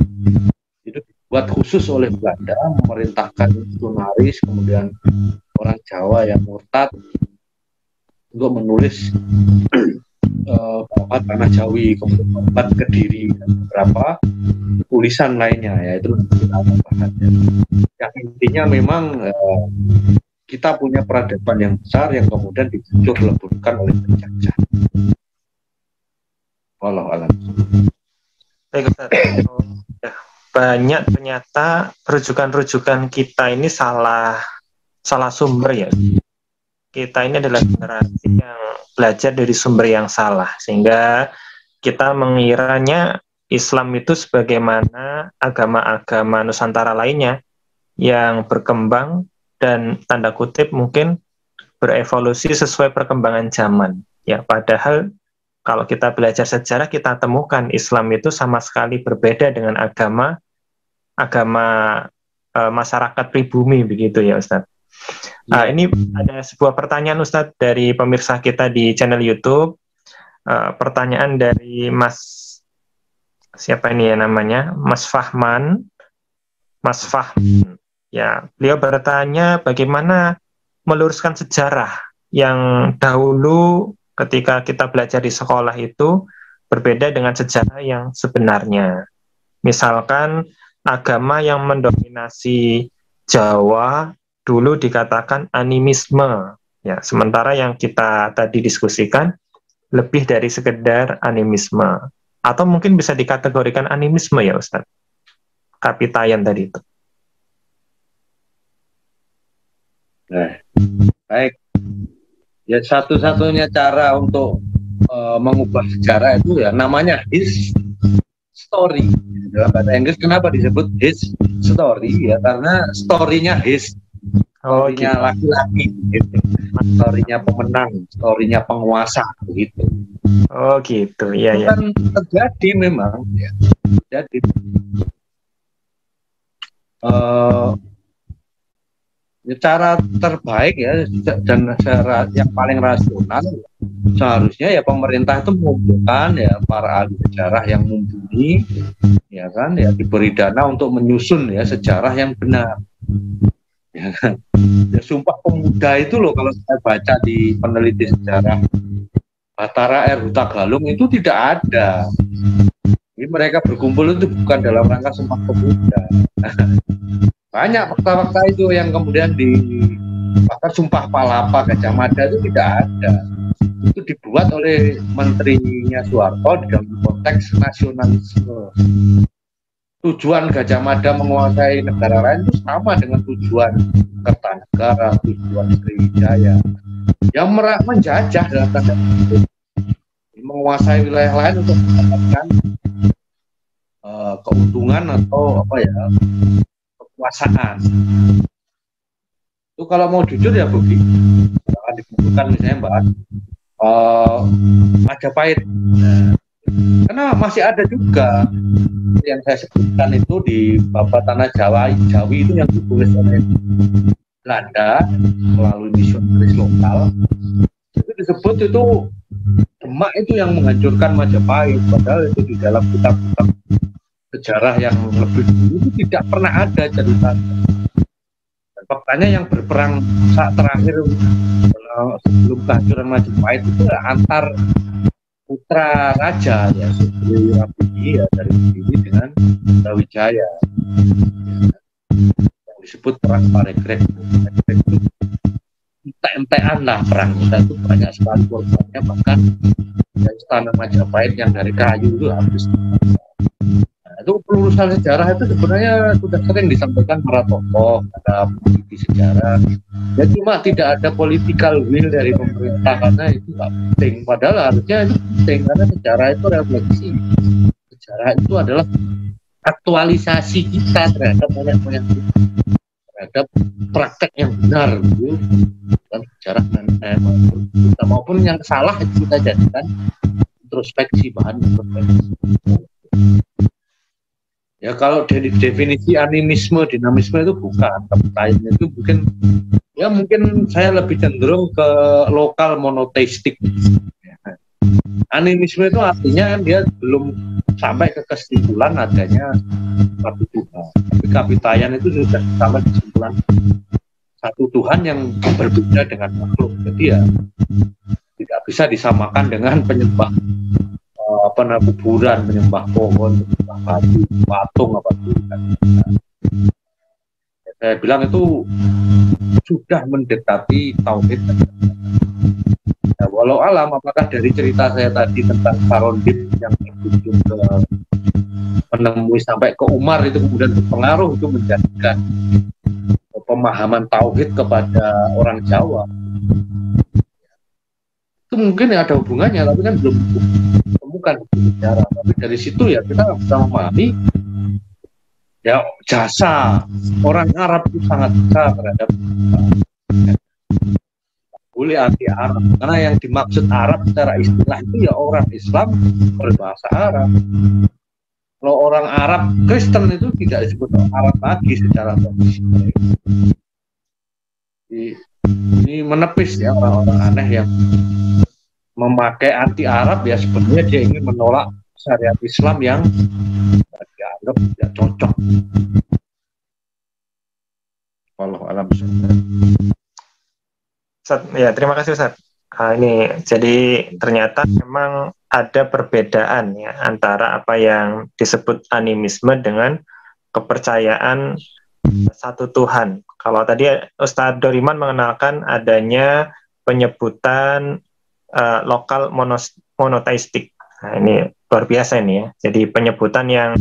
[SPEAKER 1] Itu dibuat khusus oleh Belanda, memerintahkan misionaris, kemudian orang Jawa yang murtad untuk menulis babat tanah Jawi, kemudian babat Kediri, dan beberapa tulisan lainnya, yaitu kita bahas. Yang intinya memang kita punya peradaban yang besar yang kemudian dihancur leburkan oleh penjajah. Wallahu a'lam.
[SPEAKER 2] Baik, Ustaz. Banyak ternyata rujukan-rujukan kita ini salah sumber, ya. Kita ini adalah generasi yang belajar dari sumber yang salah, sehingga kita mengiranya Islam itu sebagaimana agama-agama Nusantara lainnya yang berkembang dan tanda kutip mungkin berevolusi sesuai perkembangan zaman. Ya, padahal kalau kita belajar sejarah kita temukan Islam itu sama sekali berbeda dengan agama masyarakat pribumi, begitu ya, Ustadz. Ini ada sebuah pertanyaan, Ustadz, dari pemirsa kita di channel YouTube. Pertanyaan dari siapa ini ya namanya? Mas Fahman. Ya, beliau bertanya bagaimana meluruskan sejarah yang dahulu ketika kita belajar di sekolah itu berbeda dengan sejarah yang sebenarnya. Misalkan agama yang mendominasi Jawa dulu dikatakan animisme, ya, sementara yang kita tadi diskusikan lebih dari sekedar animisme, atau mungkin bisa dikategorikan animisme, ya, Ustadz, Kapitayan tadi itu.
[SPEAKER 1] Nah, baik. Ya, satu-satunya cara untuk mengubah sejarah itu ya namanya his story. Dalam bahasa Inggris kenapa disebut his story? Ya karena story-nya his. Story-nya laki-laki, gitu. Story-nya pemenang, story-nya penguasa, begitu.
[SPEAKER 2] Oh gitu, iya ya.
[SPEAKER 1] Kan terjadi memang. Ya. Jadi cara terbaik ya dan cara yang paling rasional seharusnya ya pemerintah itu mengumpulkan ya para ahli sejarah yang mumpuni, ya kan, ya diberi dana untuk menyusun ya sejarah yang benar. Ya kan? Ya, Sumpah Pemuda itu loh, kalau saya baca di peneliti sejarah Batara R. Huta Galung itu tidak ada. Jadi mereka berkumpul itu bukan dalam rangka Sumpah Pemuda. Banyak fakta-fakta itu yang kemudian bahkan Sumpah Palapa Gajah Mada itu tidak ada. Itu dibuat oleh menterinya Soeharto dalam konteks nasionalisme. Tujuan Gajah Mada menguasai negara lain itu sama dengan tujuan Kertanegara, tujuan Sriwijaya, yang menjajah dalam tanda kutip, menguasai wilayah lain untuk mendapatkan keuntungan atau kekuasaan. Itu kalau mau jujur ya begitu. Akan dikumpulkan misalnya bahas Majapahit. Karena masih ada juga yang saya sebutkan itu di Babat Tanah Jawi itu yang ditulis oleh Belanda melalui misionaris lokal. Itu disebut itu Demak itu yang menghancurkan Majapahit, padahal itu di dalam kitab-kitab sejarah yang lebih dulu itu tidak pernah ada ceritanya. Dan faktanya yang berperang saat terakhir sebelum kehancuran Majapahit itu antar putra raja ya, Sugriwi Rabini ya dari sini dengan Brawijaya yang disebut perang Paregreg. Itu entek-entekan lah perang kita itu, banyak sekali korbannya, bahkan ya, istana Majapahit yang dari kayu itu habis. Nah, itu pelurusan sejarah itu sebenarnya sudah sering disampaikan para tokoh, ada peneliti sejarah. Ya cuma tidak ada political will dari pemerintah karena itu nggak penting. Padahal harusnya itu penting karena sejarah itu refleksi. Sejarah itu adalah aktualisasi kita terhadap banyak terhadap praktek yang benar gitu. Dan sejarah kita maupun yang salah itu kita jadikan introspeksi, bahan introspeksi. Ya kalau dari definisi animisme, dinamisme itu bukan, lainnya itu mungkin saya lebih cenderung ke lokal monoteistik. Animisme itu artinya dia belum sampai ke kesimpulan adanya satu Tuhan. Tapi Kapitayan itu sudah sampai kesimpulan satu Tuhan yang berbeda dengan makhluk. Jadi ya tidak bisa disamakan dengan penyembah kuburan, menyembah pohon, menyembah batu, patung apa itu. Saya bilang itu sudah mendekati tauhid. Ya, walau alam, apakah dari cerita saya tadi tentang Sarondip yang berkunjung ke menemui sampai ke Umar itu kemudian berpengaruh itu menjadikan pemahaman tauhid kepada orang Jawa, itu mungkin ya ada hubungannya, tapi kan belum ditemukan sejarah. Tapi dari situ ya kita bisa memahami ya jasa orang Arab itu sangat besar terhadap boleh anti Arab, karena yang dimaksud Arab secara istilah itu ya orang Islam berbahasa Arab. Kalau orang Arab Kristen itu tidak disebut Arab lagi secara tradisional. Ini menepis ya orang-orang aneh yang memakai anti Arab, ya sebenarnya dia ingin menolak syariat Islam yang dianggap tidak cocok. Wallahu a'lam.
[SPEAKER 2] Ya, terima kasih Ustaz. Ini jadi ternyata memang ada perbedaan ya antara apa yang disebut animisme dengan kepercayaan satu Tuhan. Kalau tadi Ustaz Doriman mengenalkan adanya penyebutan lokal monoteistik. Nah, ini luar biasa ini ya. Jadi penyebutan yang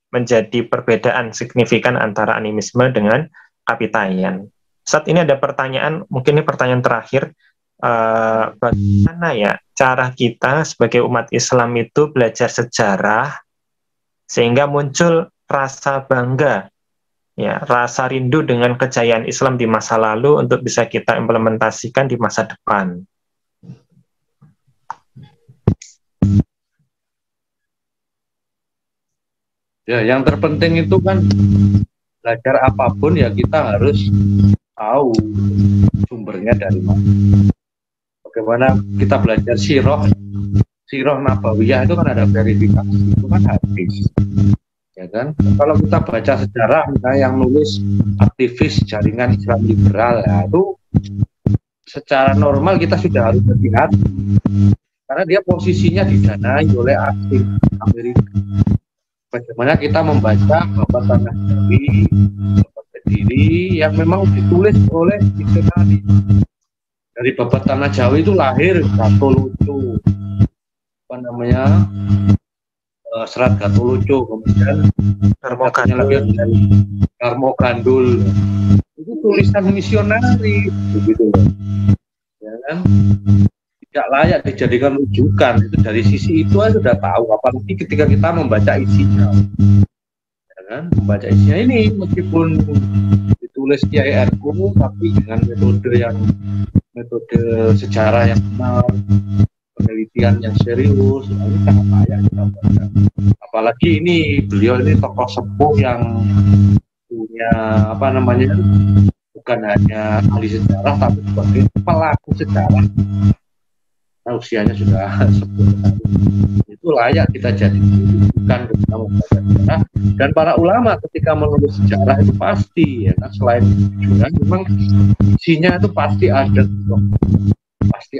[SPEAKER 2] menjadi perbedaan signifikan antara animisme dengan Kapitayan. Saat ini ada pertanyaan, mungkin ini pertanyaan terakhir, bagaimana ya cara kita sebagai umat Islam itu belajar sejarah sehingga muncul rasa bangga, ya, rasa rindu dengan kejayaan Islam di masa lalu untuk bisa kita implementasikan di masa depan.
[SPEAKER 1] Ya, yang terpenting itu kan belajar apapun ya kita harus tahu sumbernya dari mana. Bagaimana kita belajar sirah nabawiyah itu kan ada verifikasi, itu kan hadis, ya kan. Kalau kita baca sejarah misalnya yang nulis aktivis jaringan Islam liberal, ya itu secara normal kita sudah harus hati-hati karena dia posisinya didanai oleh asing Amerika. Bagaimana kita membaca Babat Tanah Jawi, Babat Kediri yang memang ditulis oleh misionaris. Dari Babat Tanah Jawi itu lahir Gatoloco, Serat Gatoloco, kemudian Darmo Gandul. Itu tulisan misionaris, begitu, ya kan? Tidak layak dijadikan rujukan. Itu dari sisi itu aja sudah tahu, apalagi ketika kita membaca isinya, ya Dan membaca isinya ini meskipun ditulis Kiai RU tapi dengan metode sejarah yang benar, penelitian yang serius, ini sangat layak kita baca. Apalagi ini beliau ini tokoh sepuh yang punya bukan hanya ahli sejarah tapi sebagai pelaku sejarah. Nah, usianya sudah sepuh sekali. Itu layak kita jadikan ketika membaca sejarah. Dan para ulama ketika menulis sejarah itu pasti ya kan, selain tujuan memang isinya itu pasti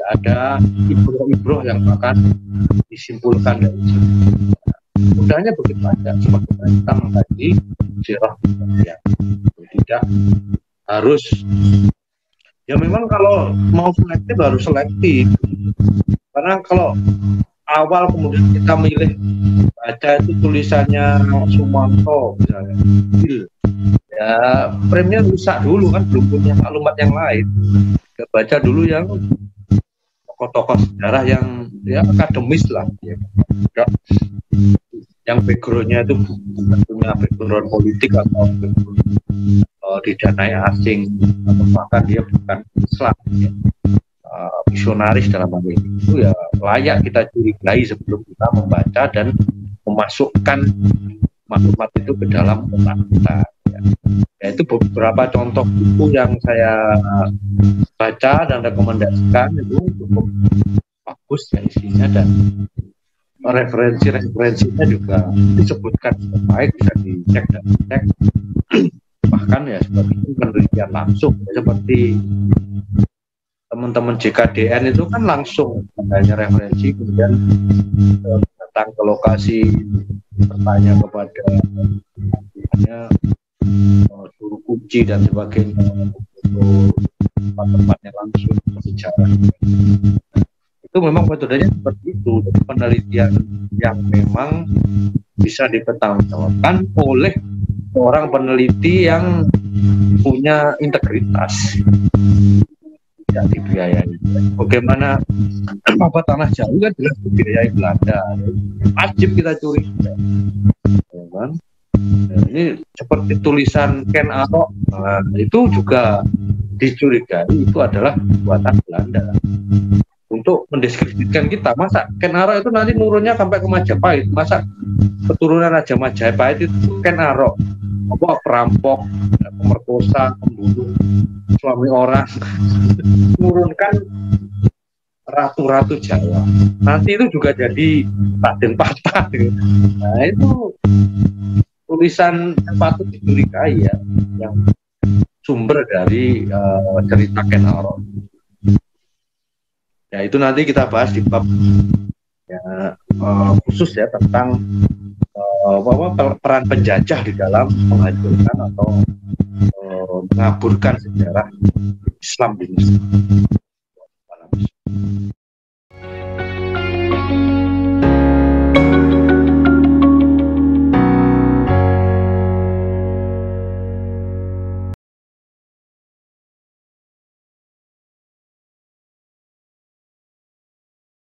[SPEAKER 1] ada ibroh-ibroh yang akan disimpulkan dari situ. Mudahnya begitu aja, seperti kita mengkaji sirah ya. Tidak harus ya, memang kalau mau selektif harus selektif, karena kalau awal kemudian kita milih baca itu tulisannya Sumanto misalnya, ya frame-nya rusak dulu kan, belum punya maklumat yang lain. Kita baca dulu yang tokoh-tokoh sejarah yang ya akademis lah ya. Yang background-nya itu bukan punya background politik atau didanai asing atau bahkan dia bukan Islam ya. Misionaris dalam hal ini, itu ya layak kita curigai sebelum kita membaca dan memasukkan maklumat itu ke dalam otak kita ya. Ya, itu beberapa contoh buku yang saya baca dan rekomendasikan, itu cukup bagus ya isinya, dan referensinya juga disebutkan dengan baik, bisa dicek dan dicek. Bahkan ya seperti penelitian langsung ya, seperti teman-teman JKDN itu kan langsung adanya referensi, kemudian datang ke lokasi, bertanya kepada guru kunci dan sebagainya, untuk tempat-tempatnya langsung berbicara. Itu memang metodenya seperti itu, penelitian yang memang bisa dipertanggungjawabkan oleh orang peneliti yang punya integritas, tidak dibiayai. Bagaimana apa tanah Jawa kan jelas dibiayai Belanda, wajib kita curi ya kan? Nah, ini seperti tulisan Ken Arok, nah, itu juga dicurigai itu adalah buatan Belanda untuk mendeskripsikan kita. Masa Ken Arok itu nanti nurunnya sampai ke Majapahit, masa keturunan Raja Majapahit itu Ken Arok apa perampok, pemerkosa, pembunuh suami orang, menurunkan ratu-ratu Jawa. Nanti itu juga jadi Raden Patah. Nah, itu tulisan yang patut dicurigai ya, yang sumber dari cerita Ken Arok. Ya, itu nanti kita bahas di bab ya, khusus ya tentang peran penjajah di dalam menghancurkan atau mengaburkan sejarah Islam di Indonesia.